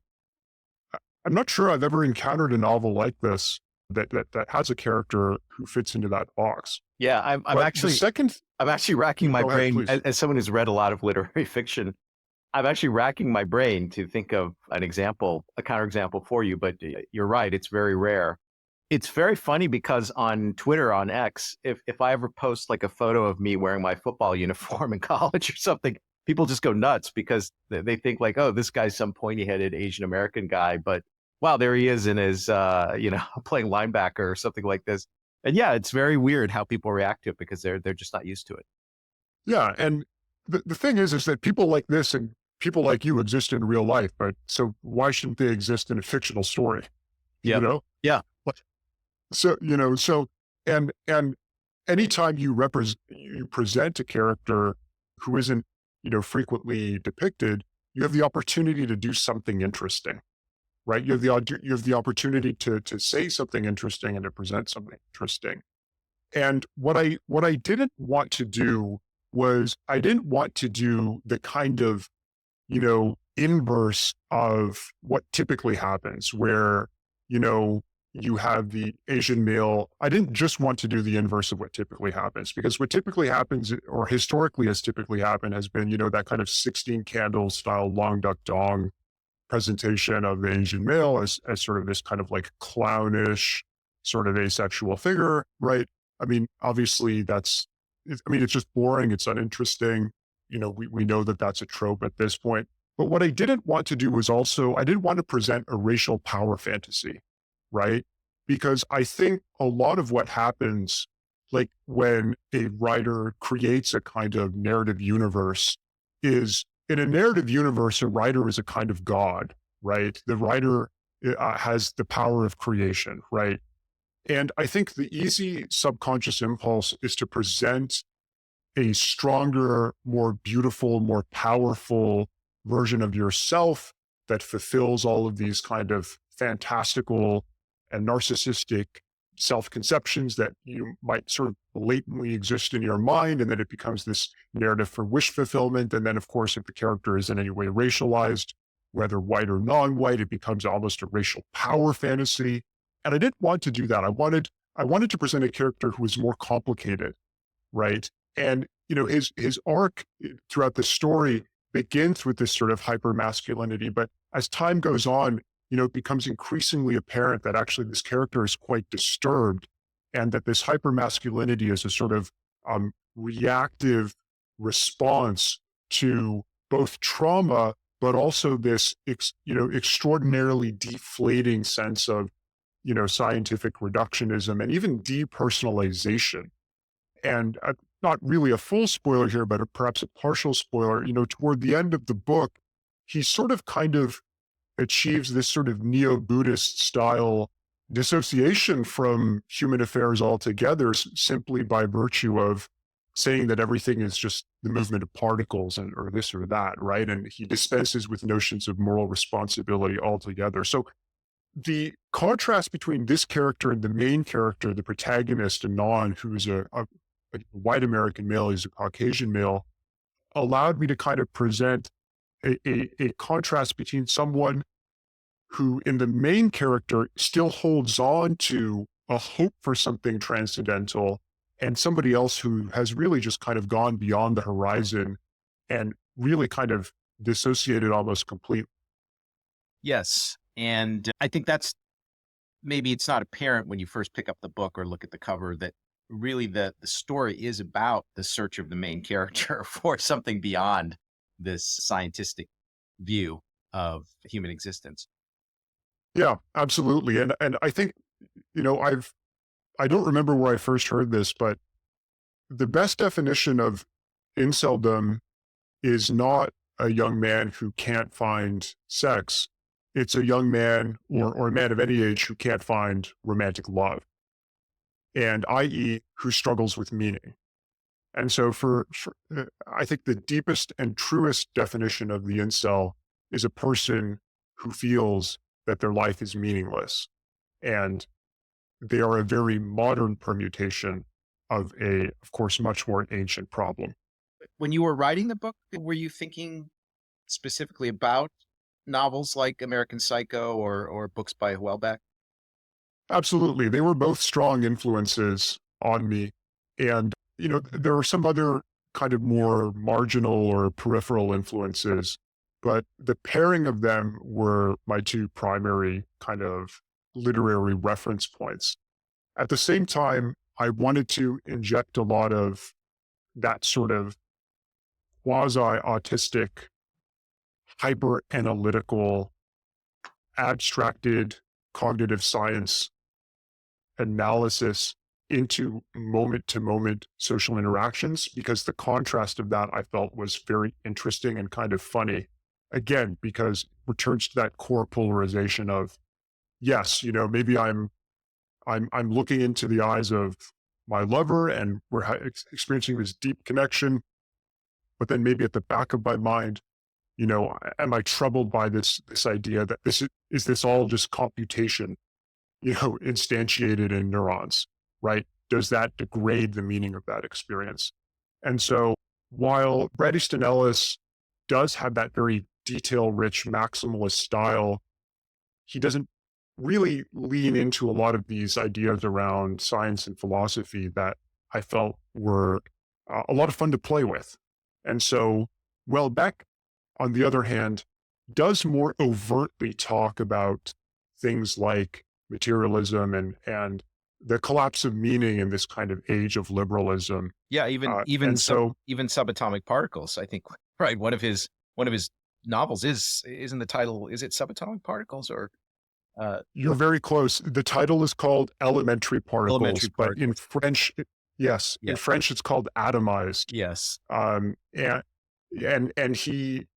I'm not sure I've ever encountered a novel like this that has a character who fits into that box. Yeah, But the second, I'm actually racking my go ahead, brain please. as someone who's read a lot of literary fiction. I'm actually racking my brain to think of an example, a counterexample for you, but you're right, it's very rare. It's very funny because on Twitter, on X, if I ever post like a photo of me wearing my football uniform in college or something, people just go nuts because they think like, oh, this guy's some pointy-headed Asian American guy, but wow, there he is in his, playing linebacker or something like this. And yeah, it's very weird how people react to it because they're just not used to it. Yeah, and the thing is that people like this and people like you exist in real life, but so why shouldn't they exist in a fictional story? You Yeah. know? Yeah. Like, so and anytime you present a character who isn't, frequently depicted, you have the opportunity to do something interesting, right? You have the opportunity to say something interesting and to present something interesting. And what I didn't want to do was I didn't want to do the kind of, inverse of what typically happens where, you have the Asian male. I didn't just want to do the inverse of what typically happens, because what typically happens, or historically has typically happened, has been, that kind of 16 candles style long duck dong presentation of the Asian male as sort of this kind of like clownish sort of asexual figure, right? I mean, obviously it's just boring. It's uninteresting. We know that that's a trope at this point. But what I didn't want to do was also, I didn't want to present a racial power fantasy, right? Because I think a lot of what happens, like when a writer creates a kind of narrative universe, is in a narrative universe, a writer is a kind of god, right? The writer has the power of creation, right? And I think the easy subconscious impulse is to present a stronger, more beautiful, more powerful version of yourself that fulfills all of these kind of fantastical and narcissistic self-conceptions that you might sort of latently exist in your mind. And then it becomes this narrative for wish fulfillment. And then, of course, if the character is in any way racialized, whether white or non-white, it becomes almost a racial power fantasy. And I didn't want to do that. I wanted to present a character who was more complicated, right? And, his arc throughout the story begins with this sort of hyper masculinity. But as time goes on, it becomes increasingly apparent that actually this character is quite disturbed, and that this hyper masculinity is a sort of reactive response to both trauma, but also this, extraordinarily deflating sense of, scientific reductionism and even depersonalization. And not really a full spoiler here, but perhaps a partial spoiler, toward the end of the book, he sort of kind of achieves this sort of neo-Buddhist style dissociation from human affairs altogether, simply by virtue of saying that everything is just the movement of particles or this or that, right? And he dispenses with notions of moral responsibility altogether. So the contrast between this character and the main character, the protagonist, Anon, who's a white American male, he's a Caucasian male, allowed me to kind of present a contrast between someone who in the main character still holds on to a hope for something transcendental, and somebody else who has really just kind of gone beyond the horizon and really kind of dissociated almost completely. Yes. And I think that's, maybe it's not apparent when you first pick up the book or look at the cover, that really the story is about the search of the main character for something beyond this scientific view of human existence. Yeah, absolutely. And I think, I don't remember where I first heard this, but the best definition of Inceldom is not a young man who can't find sex. It's a young man or a man of any age who can't find romantic love, and i.e. who struggles with meaning. And so I think the deepest and truest definition of the incel is a person who feels that their life is meaningless. And they are a very modern permutation of of course, much more ancient problem. When you were writing the book, were you thinking specifically about novels like American Psycho or books by Houellebecq? Absolutely. They were both strong influences on me. And, there are some other kind of more marginal or peripheral influences, but the pairing of them were my two primary kind of literary reference points. At the same time, I wanted to inject a lot of that sort of quasi-autistic, hyper-analytical, abstracted cognitive science analysis into moment-to-moment social interactions, because the contrast of that I felt was very interesting and kind of funny. Again, because it returns to that core polarization of, yes, maybe I'm looking into the eyes of my lover and we're experiencing this deep connection, but then maybe at the back of my mind, am I troubled by this idea that is this all just computation, instantiated in neurons, right? Does that degrade the meaning of that experience? And so while Bret Easton Ellis does have that very detail-rich maximalist style, he doesn't really lean into a lot of these ideas around science and philosophy that I felt were a lot of fun to play with. And so Houellebecq, on the other hand, does more overtly talk about things like materialism and the collapse of meaning in this kind of age of liberalism. Yeah, even subatomic particles. I think, right. One of his novels isn't the title? Is it Subatomic Particles or? You're very close. The title is called Elementary Particles, but in French, yes, in French it's called Atomized. Yes. And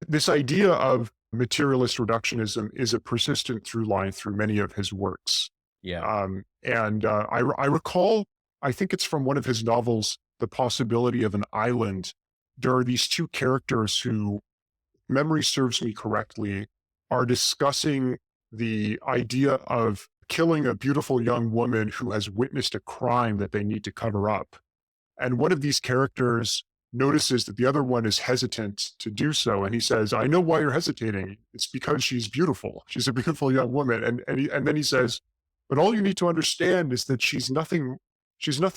this idea of materialist reductionism is a persistent through line through many of his works. Yeah. I recall, I think it's from one of his novels, The Possibility of an Island. There are these two characters who, memory serves me correctly, are discussing the idea of killing a beautiful young woman who has witnessed a crime that they need to cover up. And one of these characters notices that the other one is hesitant to do so. And he says, I know why you're hesitating. It's because she's beautiful. She's a beautiful young woman. And then he says, but all you need to understand is that she's nothing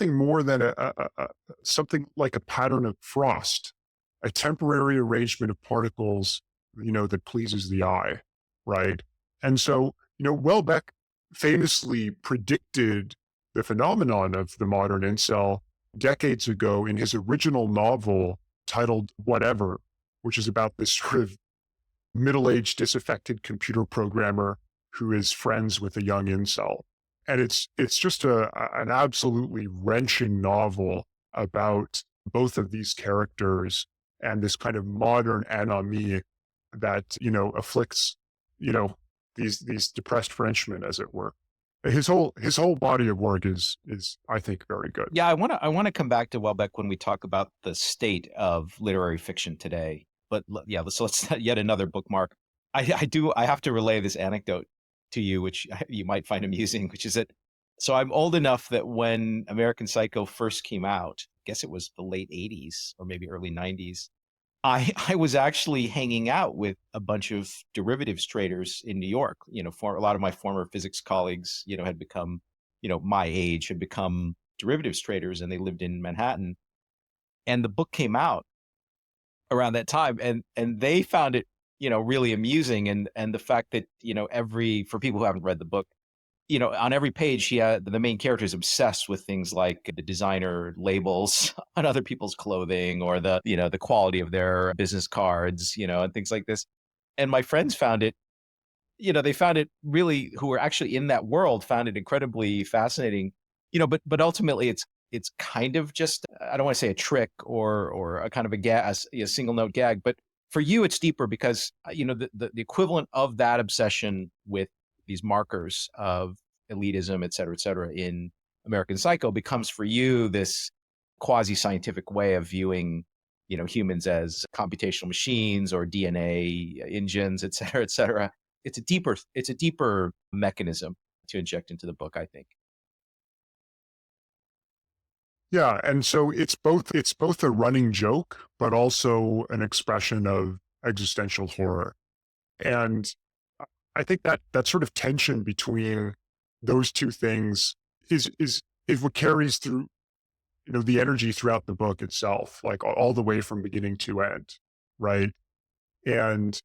more than something like a pattern of frost, a temporary arrangement of particles, that pleases the eye, right? And so, Houellebecq famously predicted the phenomenon of the modern incel decades ago in his original novel titled Whatever, which is about this sort of middle-aged, disaffected computer programmer who is friends with a young incel. And it's just an absolutely wrenching novel about both of these characters and this kind of modern anomie that, afflicts, these depressed Frenchmen, as it were. His whole body of work is I think very good. Yeah, I want to come back to Houellebecq when we talk about the state of literary fiction today. But yeah, so let's yet another bookmark. I have to relay this anecdote to you, which you might find amusing, which is that, so I'm old enough that when American Psycho first came out, I guess it was the late 80s or maybe early 90s, I was actually hanging out with a bunch of derivatives traders in New York. For a lot of my former physics colleagues, had become, my age, had become derivatives traders, and they lived in Manhattan. And the book came out around that time, and they found it, really amusing. And the fact that, for people who haven't read the book, on every page, the main character is obsessed with things like the designer labels on other people's clothing, or the quality of their business cards, and things like this. And my friends found it, they found it really, who were actually in that world, found it incredibly fascinating, but ultimately it's kind of just, I don't want to say a trick or a kind of a single note gag, but for you, it's deeper because, the equivalent of that obsession with these markers of elitism, et cetera, in American Psycho becomes for you this quasi-scientific way of viewing, humans as computational machines or DNA engines, et cetera, et cetera. It's a deeper mechanism to inject into the book, I think. Yeah, and so it's both a running joke, but also an expression of existential horror. And I think that sort of tension between those two things is what carries through, the energy throughout the book itself, like all the way from beginning to end, right? And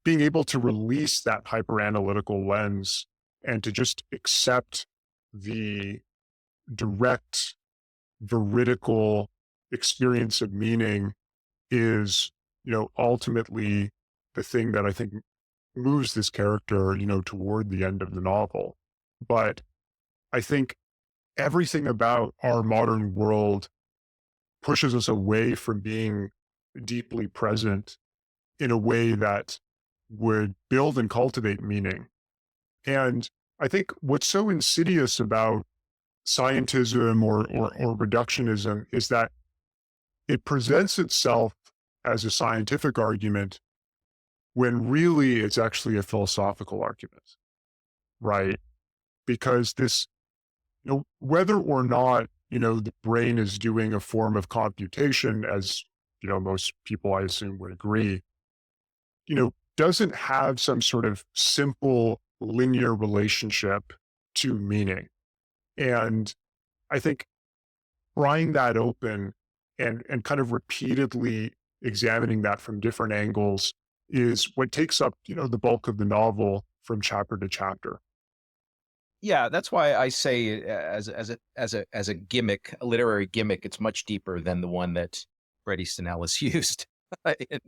being able to release that hyper-analytical lens and to just accept the direct, veridical experience of meaning is, ultimately the thing that I think moves this character, toward the end of the novel. But I think everything about our modern world pushes us away from being deeply present in a way that would build and cultivate meaning. And I think what's so insidious about scientism or reductionism is that it presents itself as a scientific argument when really it's actually a philosophical argument, right? Because this, whether or not, the brain is doing a form of computation, as, most people I assume would agree, doesn't have some sort of simple linear relationship to meaning. And I think prying that open and kind of repeatedly examining that from different angles is what takes up, the bulk of the novel from chapter to chapter. Yeah, that's why I say as a gimmick, a literary gimmick, it's much deeper than the one that Bret Easton Ellis used in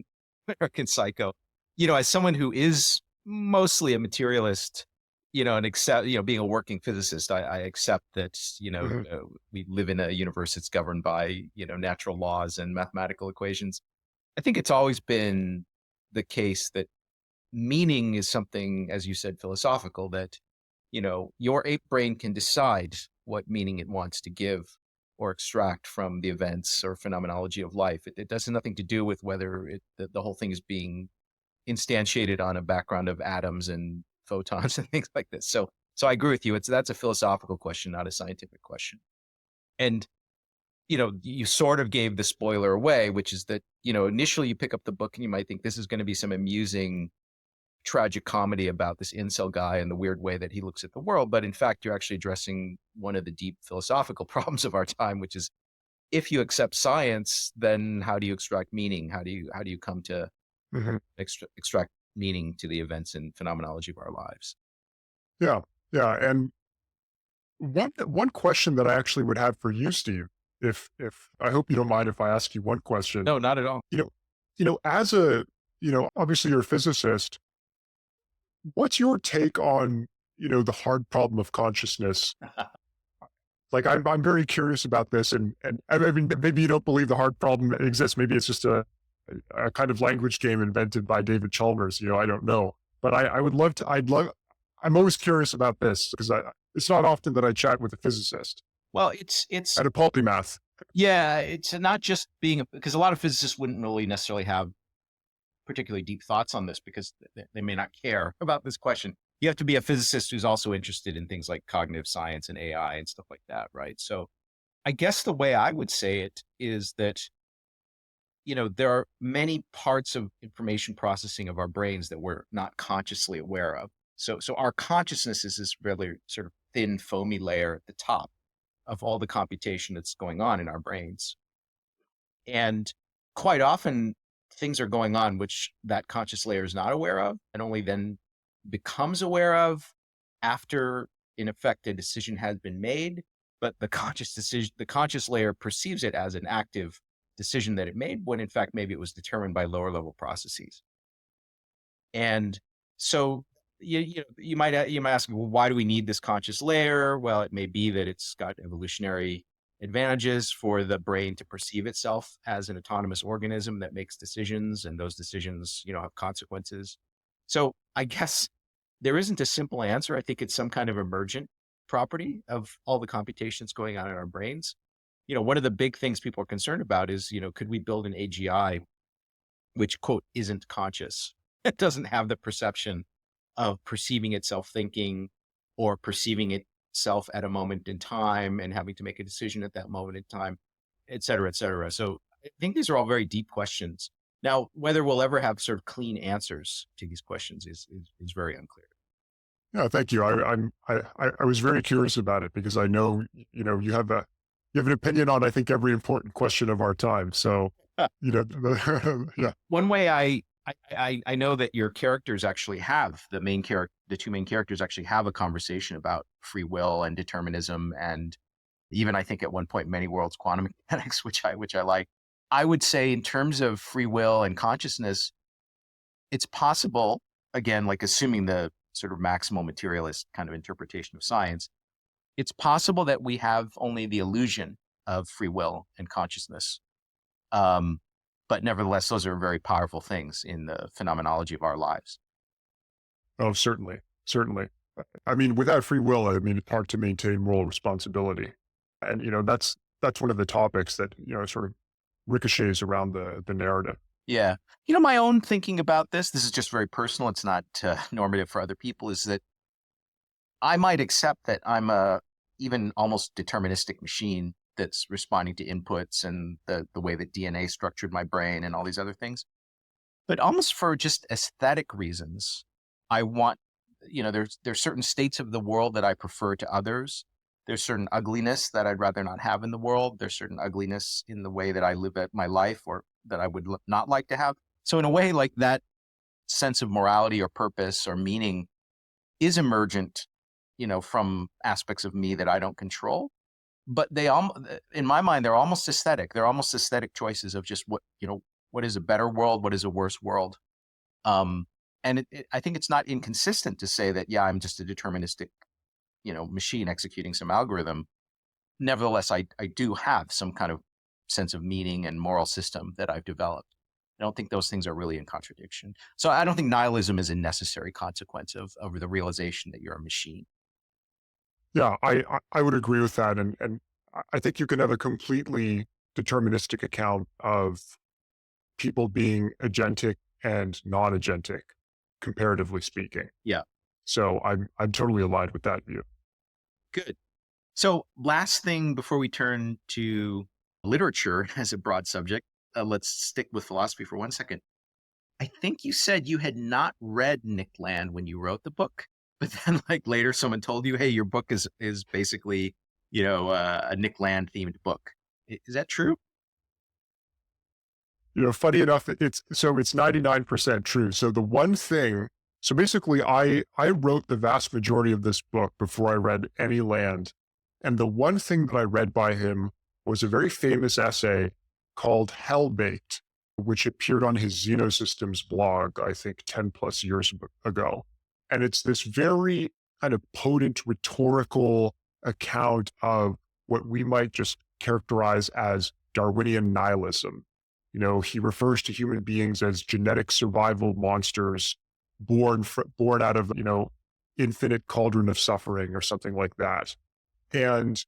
American Psycho. As someone who is mostly a materialist, and accept, being a working physicist, I accept that, Mhm. we live in a universe that's governed by, natural laws and mathematical equations. I think it's always been the case that meaning is something, as you said, philosophical, that, your ape brain can decide what meaning it wants to give or extract from the events or phenomenology of life. It does nothing to do with whether the whole thing is being instantiated on a background of atoms and photons and things like this. So I agree with you. That's a philosophical question, not a scientific question. And, you sort of gave the spoiler away, which is that, initially you pick up the book and you might think this is going to be some amusing tragic comedy about this incel guy and the weird way that he looks at the world. But in fact, you're actually addressing one of the deep philosophical problems of our time, which is if you accept science, then how do you extract meaning? How do you come to Mhm. extract meaning to the events and phenomenology of our lives? Yeah. Yeah. And one question that I actually would have for you, Steve, if I hope you don't mind if I ask you one question, No, not at all. you know, as a, obviously you're a physicist, what's your take on, the hard problem of consciousness? Like, I'm very curious about this, and I mean, maybe you don't believe the hard problem exists. Maybe it's just a kind of language game invented by David Chalmers. I don't know, but I would love to. I'm always curious about this because it's not often that I chat with a physicist Well, it's and a polymath. yeah, it's not just being because a lot of physicists wouldn't really necessarily have particularly deep thoughts on this because they may not care about this question. You have to be a physicist who's also interested in things like cognitive science and AI and stuff like that, right? So I guess the way I would say it is that, there are many parts of information processing of our brains that we're not consciously aware of. So our consciousness is this really sort of thin, foamy layer at the top of all the computation that's going on in our brains. And quite often things are going on which that conscious layer is not aware of and only then becomes aware of after, in effect, a decision has been made. But the conscious layer perceives it as an active decision that it made when in fact, maybe it was determined by lower level processes. And so you might ask, well, why do we need this conscious layer? Well, it may be that it's got evolutionary advantages for the brain to perceive itself as an autonomous organism that makes decisions, and those decisions, have consequences. So I guess there isn't a simple answer. I think it's some kind of emergent property of all the computations going on in our brains. One of the big things people are concerned about is, could we build an AGI which, quote, isn't conscious? It doesn't have the perception of perceiving itself thinking or perceiving itself at a moment in time and having to make a decision at that moment in time, et cetera, et cetera. So I think these are all very deep questions. Now, whether we'll ever have sort of clean answers to these questions is very unclear. Yeah, thank you. I was very curious about it because I know, you have an opinion on, I think, every important question of our time. So, yeah. One way I know that your characters actually have the two main characters actually have a conversation about free will and determinism, and even I think at one point many worlds quantum mechanics, which I like. I would say in terms of free will and consciousness, it's possible, again, like assuming the sort of maximal materialist kind of interpretation of science, it's possible that we have only the illusion of free will and consciousness. But nevertheless, those are very powerful things in the phenomenology of our lives. Oh, certainly. Certainly. I mean, without free will, it's hard to maintain moral responsibility. And, that's one of the topics that, sort of ricochets around the narrative. Yeah. My own thinking about this is just very personal. It's not normative for other people, is that I might accept that I'm a even almost deterministic machine that's responding to inputs and the way that DNA structured my brain and all these other things. But almost for just aesthetic reasons, I want, there's certain states of the world that I prefer to others. There's certain ugliness that I'd rather not have in the world. There's certain ugliness in the way that I live my life or that I would not like to have. So in a way, like that sense of morality or purpose or meaning is emergent, from aspects of me that I don't control. But in my mind, they're almost aesthetic. They're almost aesthetic choices of just what is a better world? What is a worse world? And I think it's not inconsistent to say that, yeah, I'm just a deterministic, machine executing some algorithm. Nevertheless, I do have some kind of sense of meaning and moral system that I've developed. I don't think those things are really in contradiction. So I don't think nihilism is a necessary consequence of the realization that you're a machine. Yeah, I would agree with that. And I think you can have a completely deterministic account of people being agentic and non-agentic, comparatively speaking. Yeah. So I'm totally aligned with that view. Good. So last thing before we turn to literature as a broad subject, let's stick with philosophy for 1 second. I think you said you had not read Nick Land when you wrote the book, but then later someone told you, hey, your book is basically, a Nick Land themed book. Is that true? Funny enough, it's 99% true. So the one thing, so basically I wrote the vast majority of this book before I read any Land. And the one thing that I read by him was a very famous essay called Hell-Baked, which appeared on his Xenosystems blog, I think 10 plus years ago. And it's this very kind of potent rhetorical account of what we might just characterize as Darwinian nihilism. He refers to human beings as genetic survival monsters born out of, infinite cauldron of suffering or something like that. And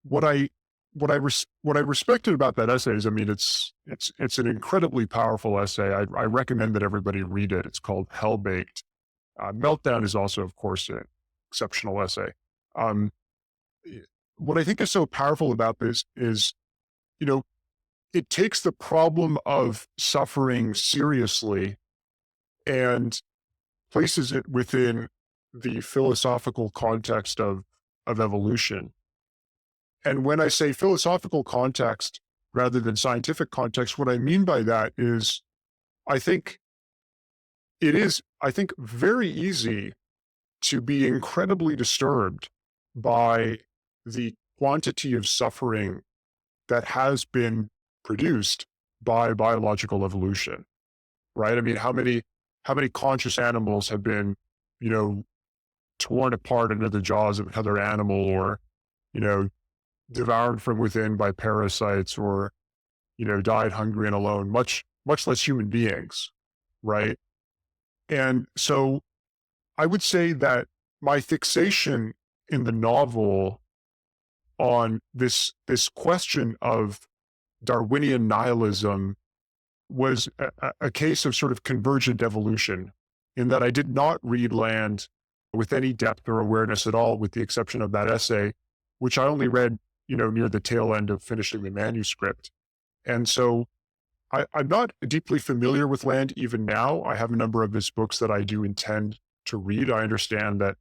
what I respected about that essay is, it's an incredibly powerful essay. I recommend that everybody read it. It's called Hell-Baked. Meltdown is also, of course, an exceptional essay. What I think is so powerful about this is, it takes the problem of suffering seriously and places it within the philosophical context of evolution. And when I say philosophical context rather than scientific context, what I mean by that is, I think very easy to be incredibly disturbed by the quantity of suffering that has been produced by biological evolution, right? How many conscious animals have been, torn apart under the jaws of another animal, or, devoured from within by parasites or, died hungry and alone, much less human beings, right? And so I would say that my fixation in the novel on this question of Darwinian nihilism was a case of sort of convergent evolution, in that I did not read Land with any depth or awareness at all, with the exception of that essay, which I only read, near the tail end of finishing the manuscript. And so I'm not deeply familiar with Land even now. I have a number of his books that I do intend to read. I understand that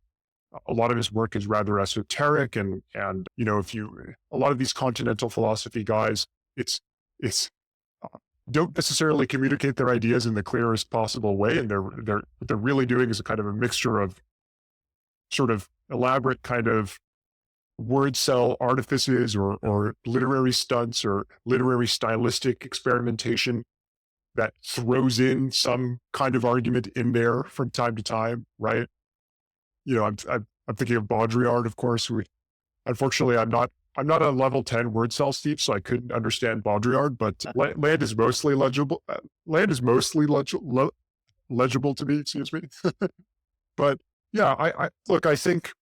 a lot of his work is rather esoteric, and if a lot of these continental philosophy guys, it's don't necessarily communicate their ideas in the clearest possible way, and what they're really doing is a kind of a mixture of sort of elaborate kind of word cell artifices or literary stunts or literary stylistic experimentation that throws in some kind of argument in there from time to time, right? I'm thinking of Baudrillard, of course. Unfortunately, I'm not a level 10 word cell Steve, so I couldn't understand Baudrillard, but Land is mostly legible. Land is mostly legible to me, excuse me. But yeah, I think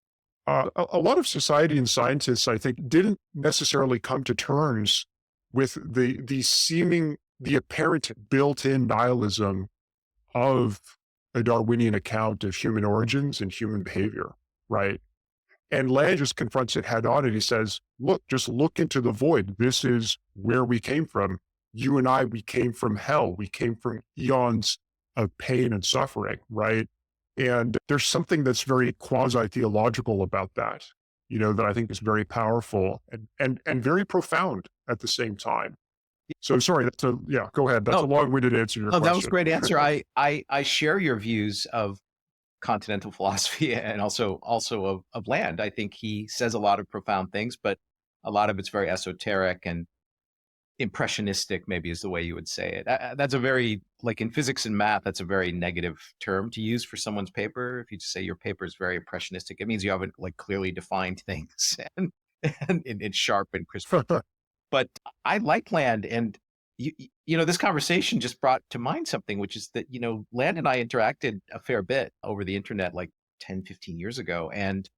a lot of society and scientists, I think, didn't necessarily come to terms with the apparent built-in nihilism of a Darwinian account of human origins and human behavior, right? And Land just confronts it head on, and he says, just look into the void. This is where we came from. You and I, we came from hell. We came from eons of pain and suffering, right? And there's something that's very quasi-theological about that, that I think is very powerful and very profound at the same time. So sorry, go ahead. That's a long-winded answer to your question. That was a great answer. I share your views of continental philosophy and also of Land. I think he says a lot of profound things, but a lot of it's very esoteric and impressionistic, maybe is the way you would say it. That's a very, like in physics and math, that's a very negative term to use for someone's paper. If you just say your paper is very impressionistic, it means you haven't like clearly defined things and it's sharp and crisp. But I like Land, and this conversation just brought to mind something, which is that, Land and I interacted a fair bit over the internet like 10, 15 years ago. And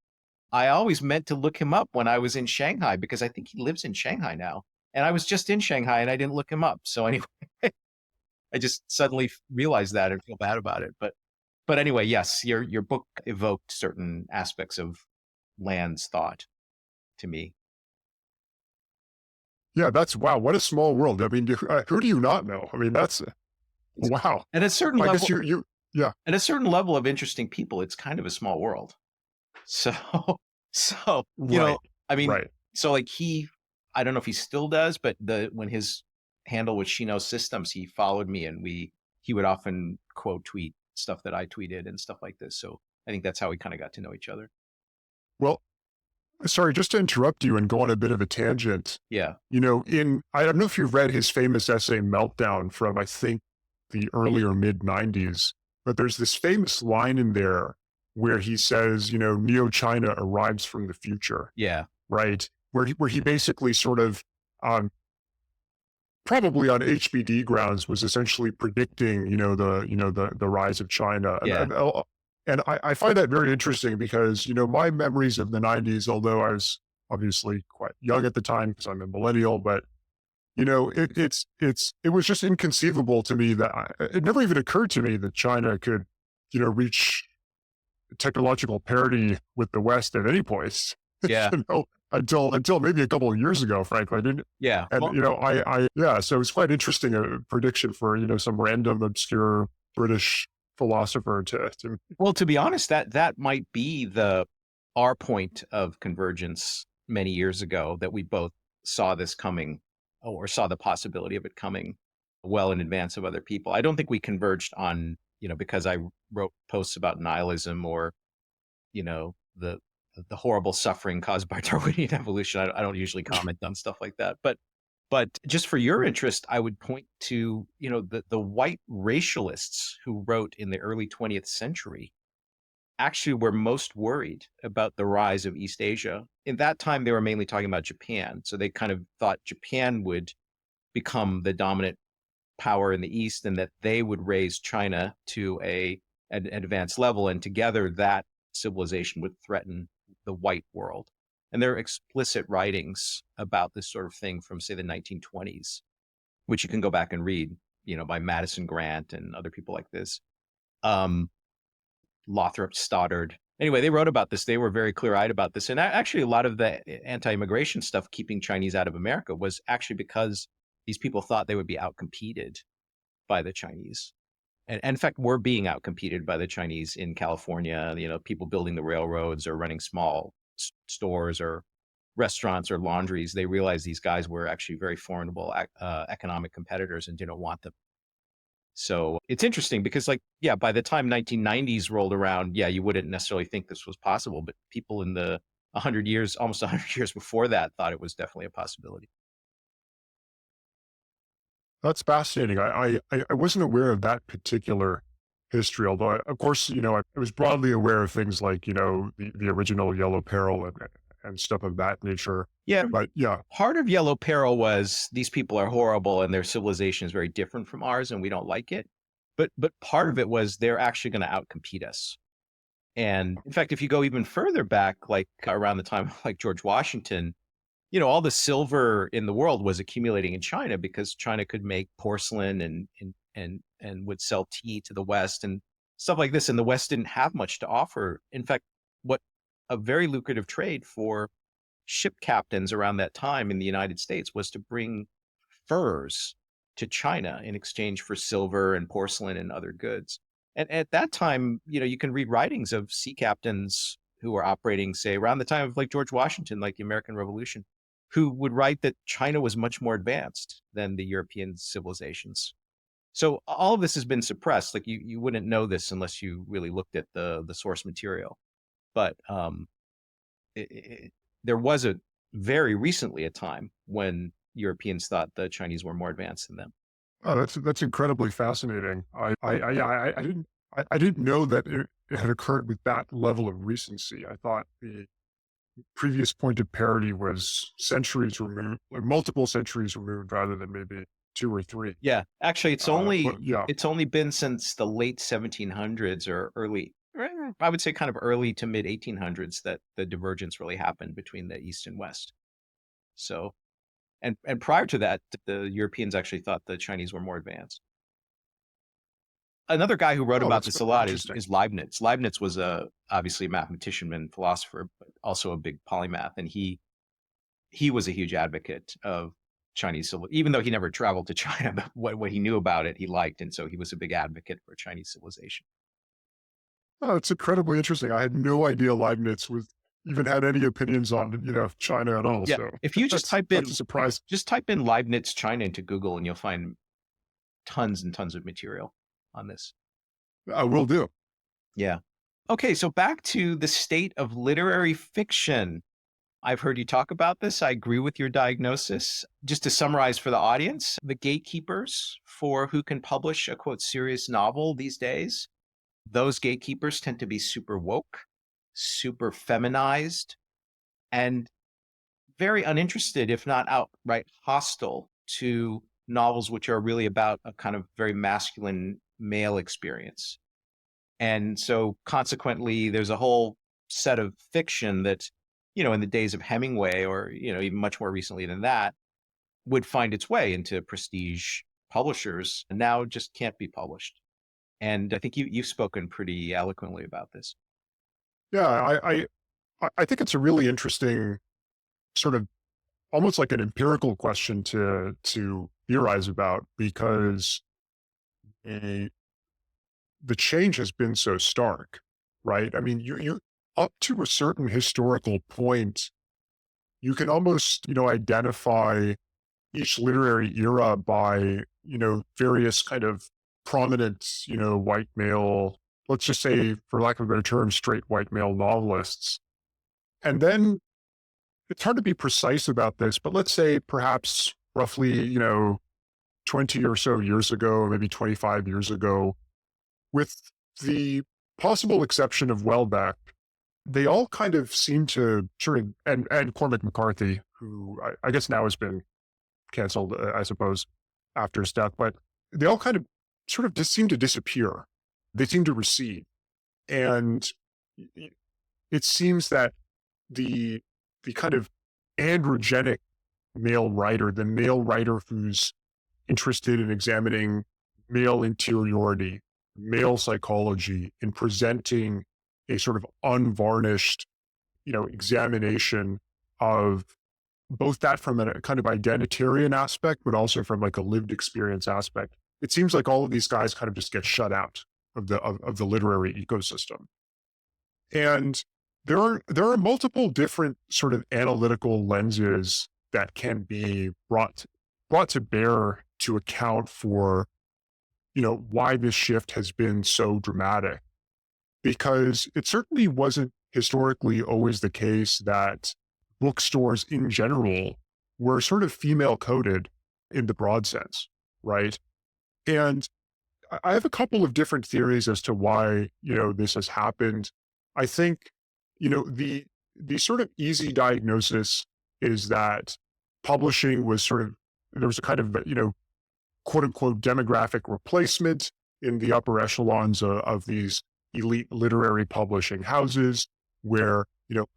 I always meant to look him up when I was in Shanghai, because I think he lives in Shanghai now. And I was just in Shanghai and I didn't look him up. So anyway, I just suddenly realized that and feel bad about it. But anyway, yes, your book evoked certain aspects of Land's thought to me. Yeah, wow. What a small world. I mean, who do you not know? I mean, that's wow. At a certain level, I guess yeah. At a certain level of interesting people, it's kind of a small world. So right. I mean, right. So like I don't know if he still does, but when his handle was Shino Systems, he followed me, and he would often quote tweet stuff that I tweeted and stuff like this. So I think that's how we kind of got to know each other. Well, sorry, just to interrupt you and go on a bit of a tangent. Yeah. I don't know if you've read his famous essay Meltdown from, I think, the earlier mid-90s, but there's this famous line in there where he says, Neo-China arrives from the future. Yeah. Right. Where he basically sort of, probably on HBD grounds, was essentially predicting, the rise of China. Yeah. And I find that very interesting because, my memories of the 90s, although I was obviously quite young at the time because I'm a millennial, but, it was just inconceivable to me that it never even occurred to me that China could, reach technological parity with the West at any point. Yeah. Until maybe a couple of years ago, frankly. I didn't. Yeah. And, so it's quite interesting, a prediction for, some random obscure British philosopher to Well, to be honest, that might be our point of convergence many years ago, that we both saw this coming, or saw the possibility of it coming well in advance of other people. I don't think we converged on, because I wrote posts about nihilism or, the horrible suffering caused by Darwinian evolution. I don't usually comment on stuff like that, but just for your interest, I would point to, the white racialists who wrote in the early 20th century actually were most worried about the rise of East Asia. In that time, they were mainly talking about Japan. So they kind of thought Japan would become the dominant power in the East and that they would raise China to an advanced level. And together that civilization would threaten the white world. And there are explicit writings about this sort of thing from, say, the 1920s, which you can go back and read, by Madison Grant and other people like this. Lothrop Stoddard. Anyway, they wrote about this. They were very clear-eyed about this. And actually, a lot of the anti-immigration stuff keeping Chinese out of America was actually because these people thought they would be outcompeted by the Chinese. And in fact, were being outcompeted by the Chinese in California, people building the railroads or running small stores or restaurants or laundries. They realized these guys were actually very formidable economic competitors and didn't want them. So it's interesting because by the time 1990s rolled around, you wouldn't necessarily think this was possible, but people in the almost 100 years before that thought it was definitely a possibility. That's fascinating. I wasn't aware of that particular history, although of course, I was broadly aware of things like, the original Yellow Peril and stuff of that nature. Yeah. But yeah. Part of Yellow Peril was these people are horrible and their civilization is very different from ours and we don't like it. But part of it was they're actually going to outcompete us. And in fact, if you go even further back, like around the time of like George Washington, all the silver in the world was accumulating in China because China could make porcelain and would sell tea to the West and stuff like this. And the West didn't have much to offer. In fact, what a very lucrative trade for ship captains around that time in the United States was to bring furs to China in exchange for silver and porcelain and other goods. And at that time, you can read writings of sea captains who were operating, say, around the time of like George Washington, like the American Revolution, who would write that China was much more advanced than the European civilizations. So all of this has been suppressed. Like you wouldn't know this unless you really looked at the source material. But there was very recently a time when Europeans thought the Chinese were more advanced than them. Oh, that's incredibly fascinating. I didn't know that it had occurred with that level of recency. I thought the previous point of parity was centuries removed, like multiple centuries removed, rather than maybe 2 or 3. Yeah, actually, it's only been since the late 1700s or I would say kind of early to mid 1800s that the divergence really happened between the East and West. So, and prior to that, the Europeans actually thought the Chinese were more advanced. Another guy who wrote about this a lot is Leibniz. Leibniz was obviously a mathematician and philosopher, but also a big polymath. And he was a huge advocate of Chinese civilization, even though he never traveled to China, but what he knew about it, he liked. And so he was a big advocate for Chinese civilization. Oh, it's incredibly interesting. I had no idea Leibniz even had any opinions on, China at all. Yeah. So if you just type in, a surprise. Just type in Leibniz China into Google and you'll find tons and tons of material on this. Will do. Yeah. Okay. So back to the state of literary fiction. I've heard you talk about this. I agree with your diagnosis. Just to summarize for the audience, the gatekeepers for who can publish a quote serious novel these days, those gatekeepers tend to be super woke, super feminized, and very uninterested, if not outright hostile to novels which are really about a kind of very masculine male experience. And so consequently, there's a whole set of fiction that, in the days of Hemingway or, even much more recently than that, would find its way into prestige publishers and now just can't be published. And I think you've spoken pretty eloquently about this. Yeah, I think it's a really interesting sort of almost like an empirical question to theorize about, because the change has been so stark, right? I mean, you're up to a certain historical point, you can almost, identify each literary era by, various kind of prominent, white male, let's just say, for lack of a better term, straight white male novelists. And then it's hard to be precise about this, but let's say perhaps roughly, 20 or so years ago, maybe 25 years ago, with the possible exception of Welbeck, they all kind of seem to sort of, and Cormac McCarthy, who I guess now has been canceled, I suppose, after his death, but they all kind of sort of just seem to disappear. They seem to recede. And it seems that the kind of androgenic male writer, the male writer who's interested in examining male interiority, male psychology, in presenting a sort of unvarnished, examination of both that from a kind of identitarian aspect, but also from like a lived experience aspect. It seems like all of these guys kind of just get shut out of the literary ecosystem. And there are multiple different sort of analytical lenses that can be brought to bear to account for, why this shift has been so dramatic. Because it certainly wasn't historically always the case that bookstores in general were sort of female coded in the broad sense, right? And I have a couple of different theories as to why, this has happened. I think, the sort of easy diagnosis is that publishing was there was a kind of, quote unquote demographic replacement in the upper echelons of these elite literary publishing houses where,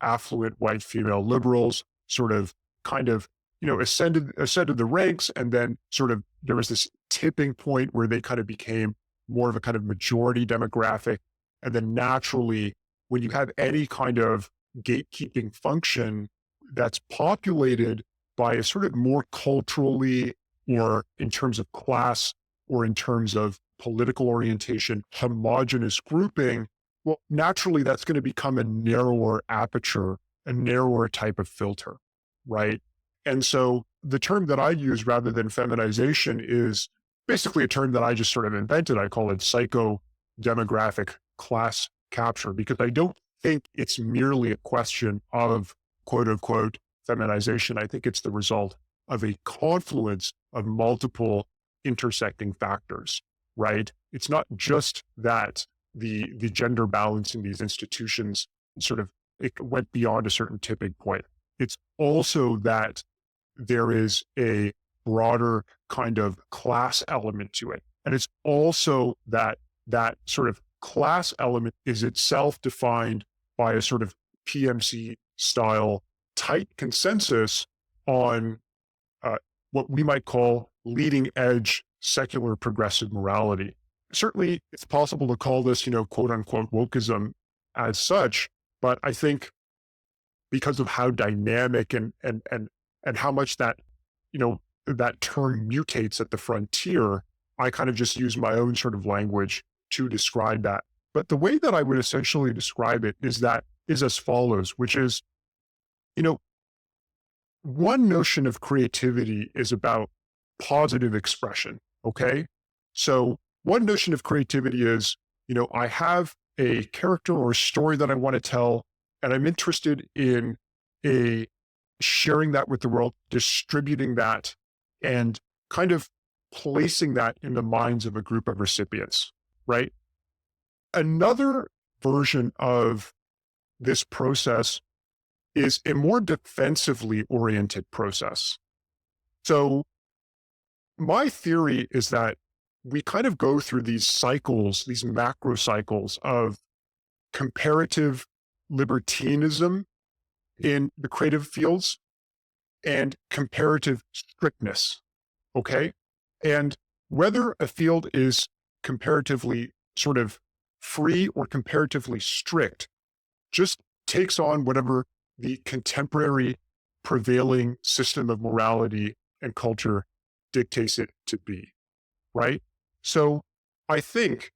affluent white female liberals sort of kind of, ascended the ranks. And then sort of there was this tipping point where they kind of became more of a kind of majority demographic. And then naturally, when you have any kind of gatekeeping function that's populated by a sort of more culturally, or in terms of class, or in terms of political orientation, homogenous grouping, well, naturally that's going to become a narrower aperture, a narrower type of filter, right? And so the term that I use rather than feminization is basically a term that I just sort of invented. I call it psycho-demographic class capture, because I don't think it's merely a question of quote unquote feminization. I think it's the result of a confluence of multiple intersecting factors, right? It's not just that the gender balance in these institutions it went beyond a certain tipping point. It's also that there is a broader kind of class element to it. And it's also that sort of class element is itself defined by a sort of PMC style tight consensus on what we might call leading edge secular progressive morality. Certainly it's possible to call this, quote unquote wokeism as such, but I think because of how dynamic and how much that, that term mutates at the frontier, I kind of just use my own sort of language to describe that. But the way that I would essentially describe it is as follows, which is, one notion of creativity is about positive expression. Okay. So one notion of creativity is, I have a character or a story that I want to tell, and I'm interested in sharing that with the world, distributing that, and kind of placing that in the minds of a group of recipients, right? Another version of this process is a more defensively oriented process. So my theory is that we kind of go through these cycles, these macro cycles of comparative libertinism in the creative fields and comparative strictness, okay? And whether a field is comparatively sort of free or comparatively strict just takes on whatever the contemporary prevailing system of morality and culture dictates it to be, right? So I think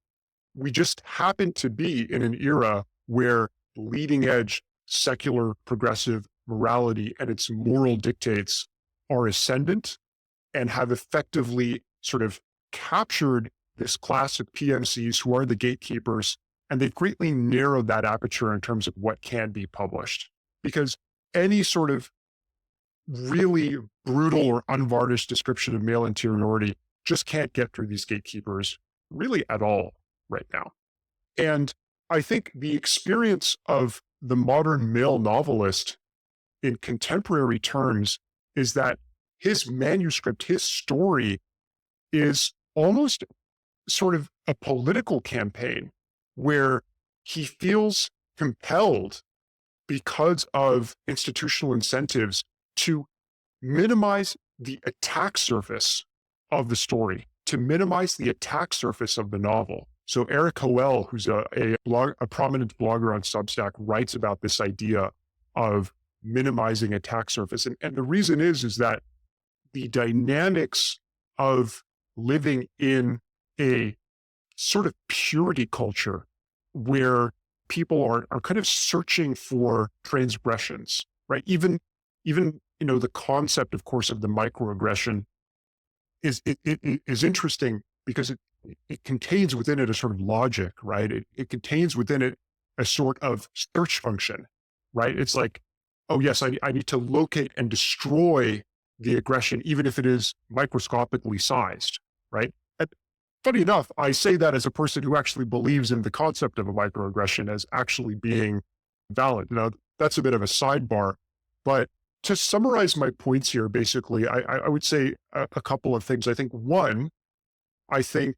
we just happen to be in an era where leading edge secular progressive morality and its moral dictates are ascendant and have effectively sort of captured this class of PMCs who are the gatekeepers, and they've greatly narrowed that aperture in terms of what can be published. Because any sort of really brutal or unvarnished description of male interiority just can't get through these gatekeepers really at all right now. And I think the experience of the modern male novelist in contemporary terms is that his manuscript, his story is almost sort of a political campaign where he feels compelled because of institutional incentives to minimize the attack surface of the story, to minimize the attack surface of the novel. So Eric Hoel, who's a prominent blogger on Substack, writes about this idea of minimizing attack surface. And the reason is that the dynamics of living in a sort of purity culture where people are kind of searching for transgressions, right? Even the concept, of course, of the microaggression is interesting because it contains within it a sort of logic, right? It contains within it a sort of search function, right? It's like, oh yes, I need to locate and destroy the aggression, even if it is microscopically sized, right? And funny enough, I say that as a person who actually believes in the concept of a microaggression as actually being valid. Now, that's a bit of a sidebar, but to summarize my points here, basically, I would say a couple of things. I think one, I think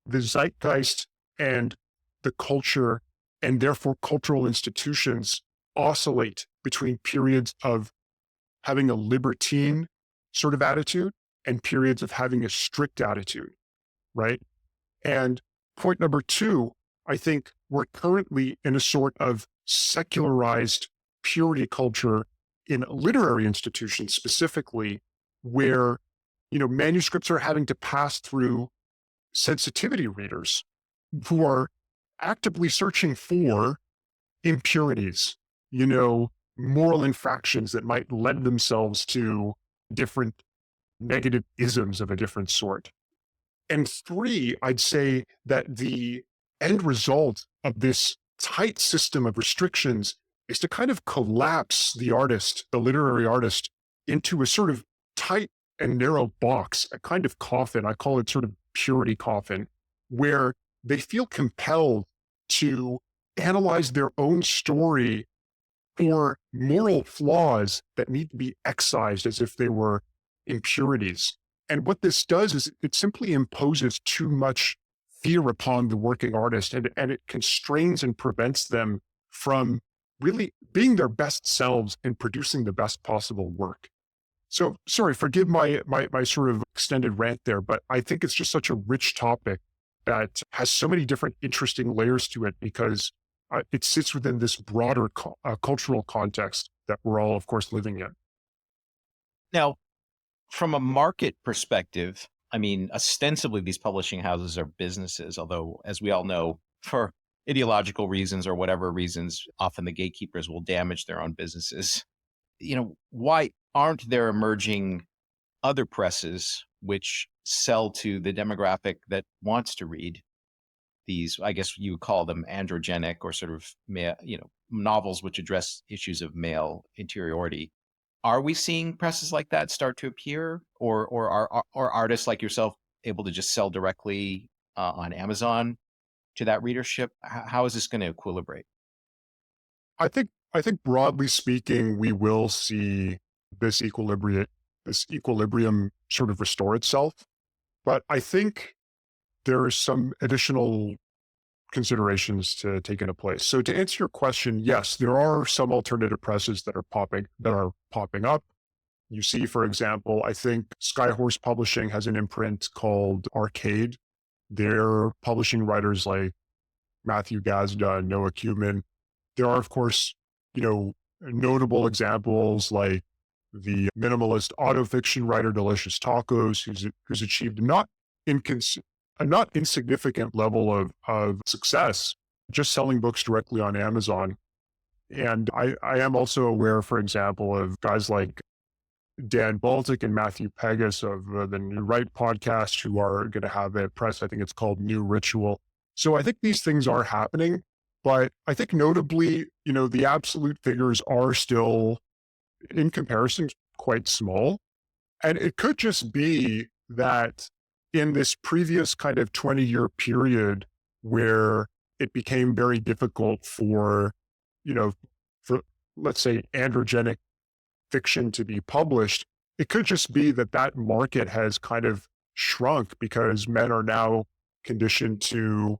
the zeitgeist and the culture and therefore cultural institutions oscillate between periods of having a libertine sort of attitude and periods of having a strict attitude, right? And point number two, I think we're currently in a sort of secularized purity culture in literary institutions specifically, where, manuscripts are having to pass through sensitivity readers who are actively searching for impurities, moral infractions that might lend themselves to different negative isms of a different sort. And three, I'd say that the end result of this tight system of restrictions is to kind of collapse the artist, the literary artist, into a sort of tight and narrow box, a kind of coffin. I call it sort of purity coffin, where they feel compelled to analyze their own story for moral flaws that need to be excised as if they were impurities. And what this does is it simply imposes too much fear upon the working artist, and it constrains and prevents them from really being their best selves and producing the best possible work. So sorry, forgive my sort of extended rant there, but I think it's just such a rich topic that has so many different interesting layers to it because it sits within this broader cultural context that we're all, of course, living in. Now, from a market perspective, I mean, ostensibly these publishing houses are businesses, although, as we all know, for ideological reasons or whatever reasons, often the gatekeepers will damage their own businesses. Why aren't there emerging other presses which sell to the demographic that wants to read these, I guess you would call them androgenic or sort of, novels which address issues of male interiority? Are we seeing presses like that start to appear, or are artists like yourself able to just sell directly on Amazon to that readership? How is this going to equilibrate? I think broadly speaking, we will see this equilibrium sort of restore itself. But I think there are some additional considerations to take into place. So to answer your question, yes, there are some alternative presses that are popping up. You see, for example, I think Skyhorse Publishing has an imprint called Arcade. They're publishing writers like Matthew Gazda and Noah Kuhlman. There are, of course, notable examples like the minimalist autofiction writer Delicious Tacos, who's achieved a not insignificant level of success just selling books directly on Amazon. And I am also aware, for example, of guys like Dan Baltic and Matthew Pegas of the New Right podcast who are going to have a press. I think it's called New Ritual. So I think these things are happening, but I think notably, the absolute figures are still, in comparison, quite small. And it could just be that in this previous kind of 20-year period where it became very difficult for, for let's say androgenic fiction to be published. It could just be that that market has kind of shrunk because men are now conditioned to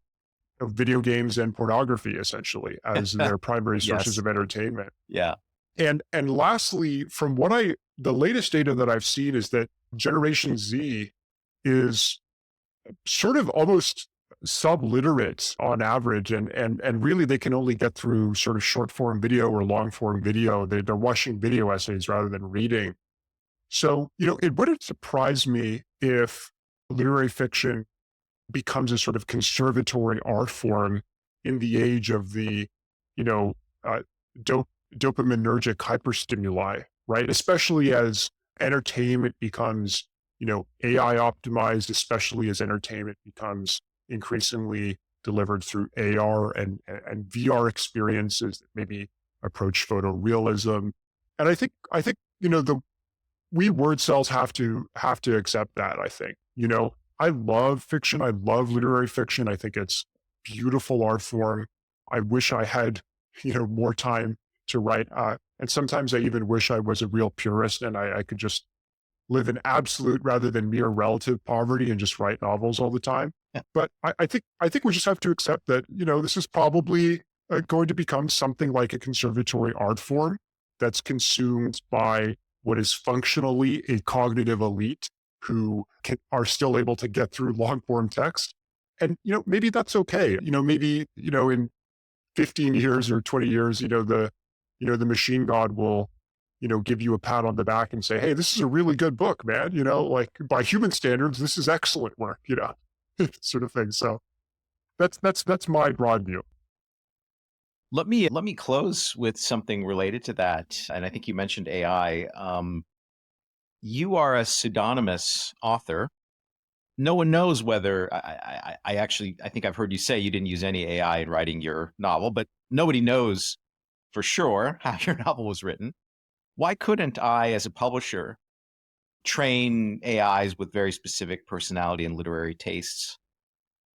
video games and pornography essentially as their primary sources Yes. of entertainment. Yeah. And lastly, from what the latest data that I've seen is that Generation Z is sort of almost subliterate on average, and really they can only get through sort of short form video or long form video. They're watching video essays rather than reading. So, it wouldn't surprise me if literary fiction becomes a sort of conservatory art form in the age of the, dopaminergic hyperstimuli, right? Especially as entertainment becomes, AI optimized, especially as entertainment becomes increasingly delivered through AR and VR experiences that maybe approach photorealism. And I think, we word cells have to accept that, I think. I love fiction. I love literary fiction. I think it's beautiful art form. I wish I had, more time to write. And sometimes I even wish I was a real purist and I could just live in absolute rather than mere relative poverty and just write novels all the time. Yeah. But I think we just have to accept that, this is probably going to become something like a conservatory art form that's consumed by what is functionally a cognitive elite who are still able to get through long form text. And, maybe that's okay. Maybe, in 15 years or 20 years, the machine god will, give you a pat on the back and say, hey, this is a really good book, man. Like by human standards, this is excellent work, sort of thing. So that's my broad view. Let me close with something related to that. And I think you mentioned AI. You are a pseudonymous author. No one knows whether I think I've heard you say you didn't use any AI in writing your novel, but nobody knows for sure how your novel was written. Why couldn't I, as a publisher, train AIs with very specific personality and literary tastes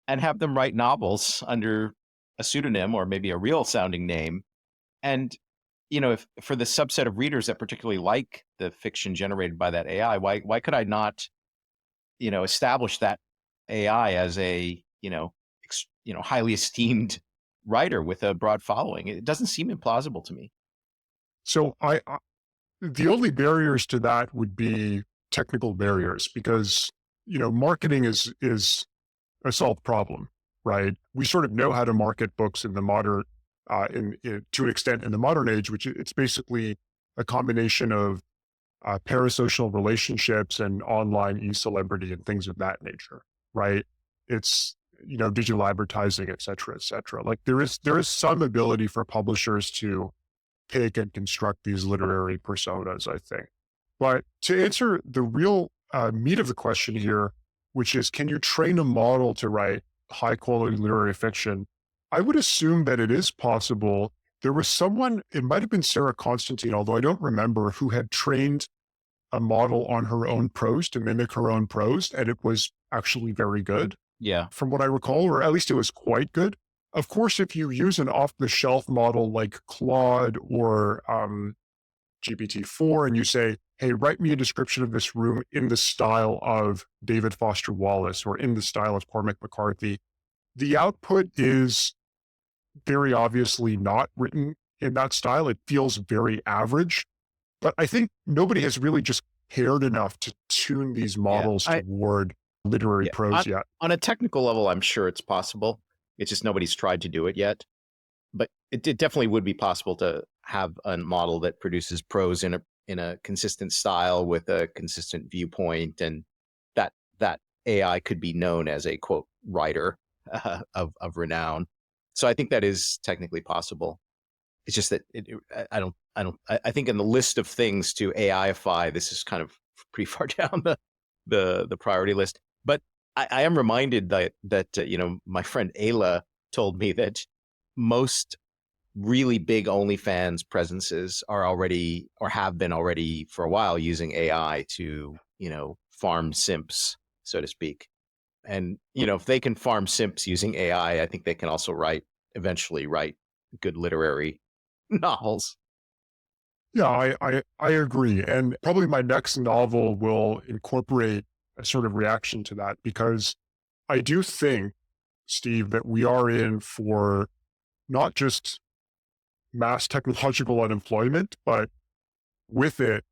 and have them write novels under a pseudonym or maybe a real sounding name? And, if for the subset of readers that particularly like the fiction generated by that AI, why could I not, establish that AI as a, highly esteemed writer with a broad following? It doesn't seem implausible to me. So the only barriers to that would be technical barriers because, marketing is a solved problem, right? We sort of know how to market books in the modern, to an extent in the modern age, which it's basically a combination of parasocial relationships and online e-celebrity and things of that nature, right? It's, digital advertising, et cetera, et cetera. Like there is some ability for publishers to pick and construct these literary personas, I think. But to answer the real meat of the question here, which is, can you train a model to write high quality literary fiction? I would assume that it is possible. There was someone, it might have been Sarah Constantine, although I don't remember, who had trained a model on her own prose to mimic her own prose, and it was actually very good. Yeah. From what I recall, or at least it was quite good. Of course, if you use an off-the-shelf model like Claude or GPT-4 and you say, hey, write me a description of this room in the style of David Foster Wallace or in the style of Cormac McCarthy, the output is very obviously not written in that style. It feels very average. But I think nobody has really just cared enough to tune these models toward literary prose yet. On a technical level, I'm sure it's possible. It's just nobody's tried to do it yet. But it definitely would be possible to have a model that produces prose in a consistent style with a consistent viewpoint, and that AI could be known as a quote writer of renown. So I think that is technically possible. It's just that I think in the list of things to AIify, this is kind of pretty far down the priority list. But I am reminded that my friend Ayla told me that most really big OnlyFans presences are already, or have been already for a while, using AI to farm simps, so to speak. And, if they can farm simps using AI, I think they can also eventually write good literary novels. Yeah, I agree. And probably my next novel will incorporate a sort of reaction to that, because I do think, Steve, that we are in for not just mass technological unemployment, but with it,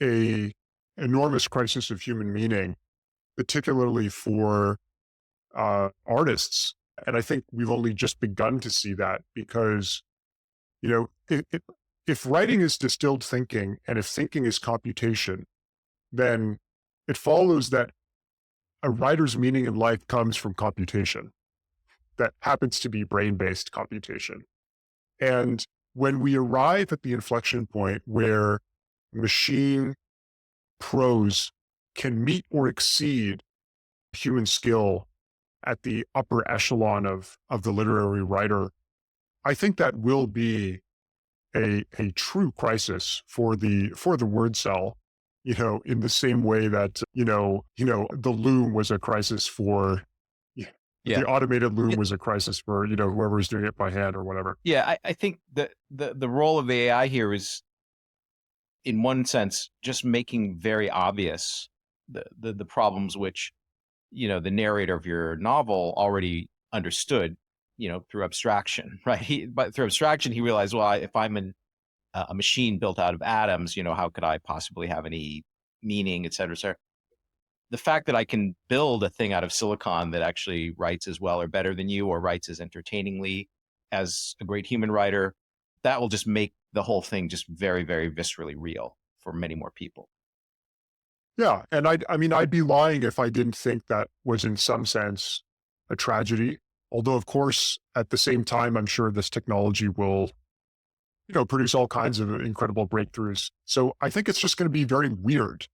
a enormous crisis of human meaning, particularly for artists. And I think we've only just begun to see that, because, if writing is distilled thinking, and if thinking is computation, then it follows that a writer's meaning in life comes from computation that happens to be brain-based computation. And when we arrive at the inflection point where machine prose can meet or exceed human skill at the upper echelon of the literary writer, I think that will be a true crisis for the word cell, in the same way that, the loom was a crisis for, the automated loom was a crisis for, whoever's doing it by hand or whatever. Yeah, I think the role of the AI here is, in one sense, just making very obvious the problems which, the narrator of your novel already understood, through abstraction, right? But through abstraction, he realized, well, if I'm a machine built out of atoms, how could I possibly have any meaning, et cetera, et cetera. The fact that I can build a thing out of silicon that actually writes as well or better than you, or writes as entertainingly as a great human writer, that will just make the whole thing just very, very viscerally real for many more people. Yeah. And I'd be lying if I didn't think that was in some sense a tragedy. Although, of course, at the same time, I'm sure this technology will, produce all kinds of incredible breakthroughs. So I think it's just going to be very weird.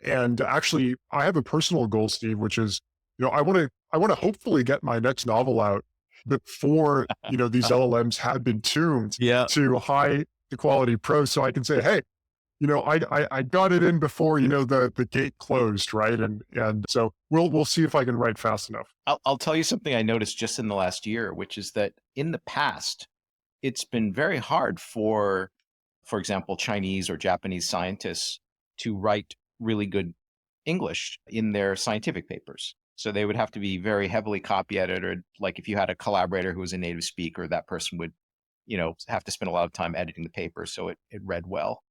And actually, I have a personal goal, Steve, which is, I want to hopefully get my next novel out before, these LLMs have been tuned to high quality prose, so I can say, hey, I got it in before, the gate closed, right? And so we'll see if I can write fast enough. I'll tell you something I noticed just in the last year, which is that in the past, it's been very hard for example, Chinese or Japanese scientists to write really good English in their scientific papers. So they would have to be very heavily copy edited. Like if you had a collaborator who was a native speaker, that person would, have to spend a lot of time editing the paper so it read well.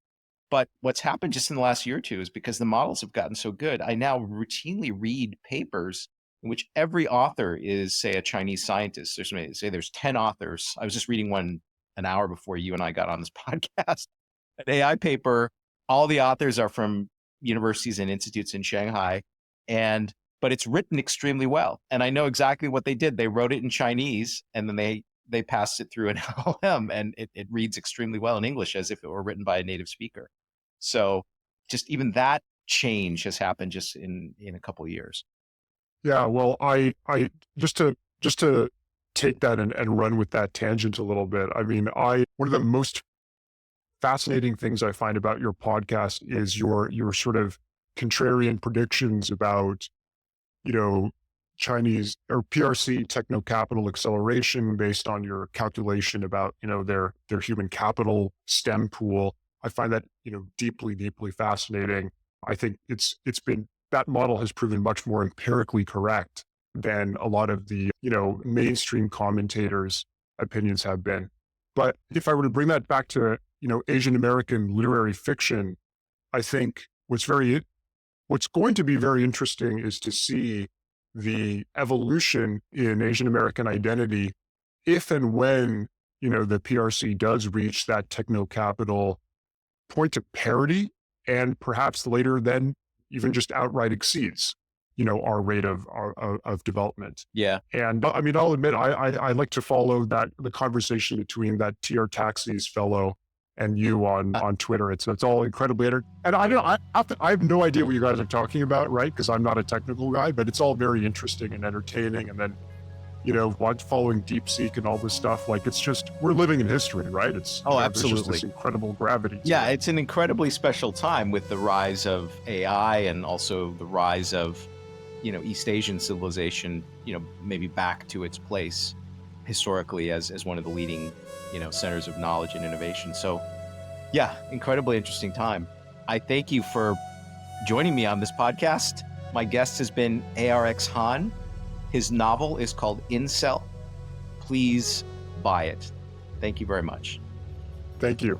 But what's happened just in the last year or two is, because the models have gotten so good, I now routinely read papers in which every author is, say, a Chinese scientist. There's 10 authors. I was just reading one an hour before you and I got on this podcast. An AI paper, all the authors are from universities and institutes in Shanghai, but it's written extremely well. And I know exactly what they did. They wrote it in Chinese, and then they passed it through an LLM, and it reads extremely well in English as if it were written by a native speaker. So just even that change has happened just in a couple of years. Yeah, well, I just to take that and run with that tangent a little bit. One of the most fascinating things I find about your podcast is your sort of contrarian predictions about, Chinese or PRC techno capital acceleration based on your calculation about, their human capital STEM pool. I find that, deeply, deeply fascinating. I think that model has proven much more empirically correct than a lot of the, mainstream commentators' opinions have been. But if I were to bring that back to, Asian American literary fiction, I think what's going to be very interesting is to see the evolution in Asian American identity if and when, the PRC does reach that techno capital point of parity, and perhaps later then even just outright exceeds, our rate of development. Yeah. And I'll admit, I like to follow the conversation between that TR Taxis fellow and you on Twitter. It's all incredibly and I have no idea what you guys are talking about, right? Because I'm not a technical guy, but it's all very interesting and entertaining. And then, following DeepSeek and all this stuff, like it's just, we're living in history, right? Absolutely. There's just this incredible gravity. Yeah, it's an incredibly special time with the rise of AI and also the rise of East Asian civilization, maybe back to its place historically as one of the leading, centers of knowledge and innovation. So yeah, incredibly interesting time. I thank you for joining me on this podcast. My guest has been ARX-Han. His novel is called Incel. Please buy it. Thank you very much. Thank you.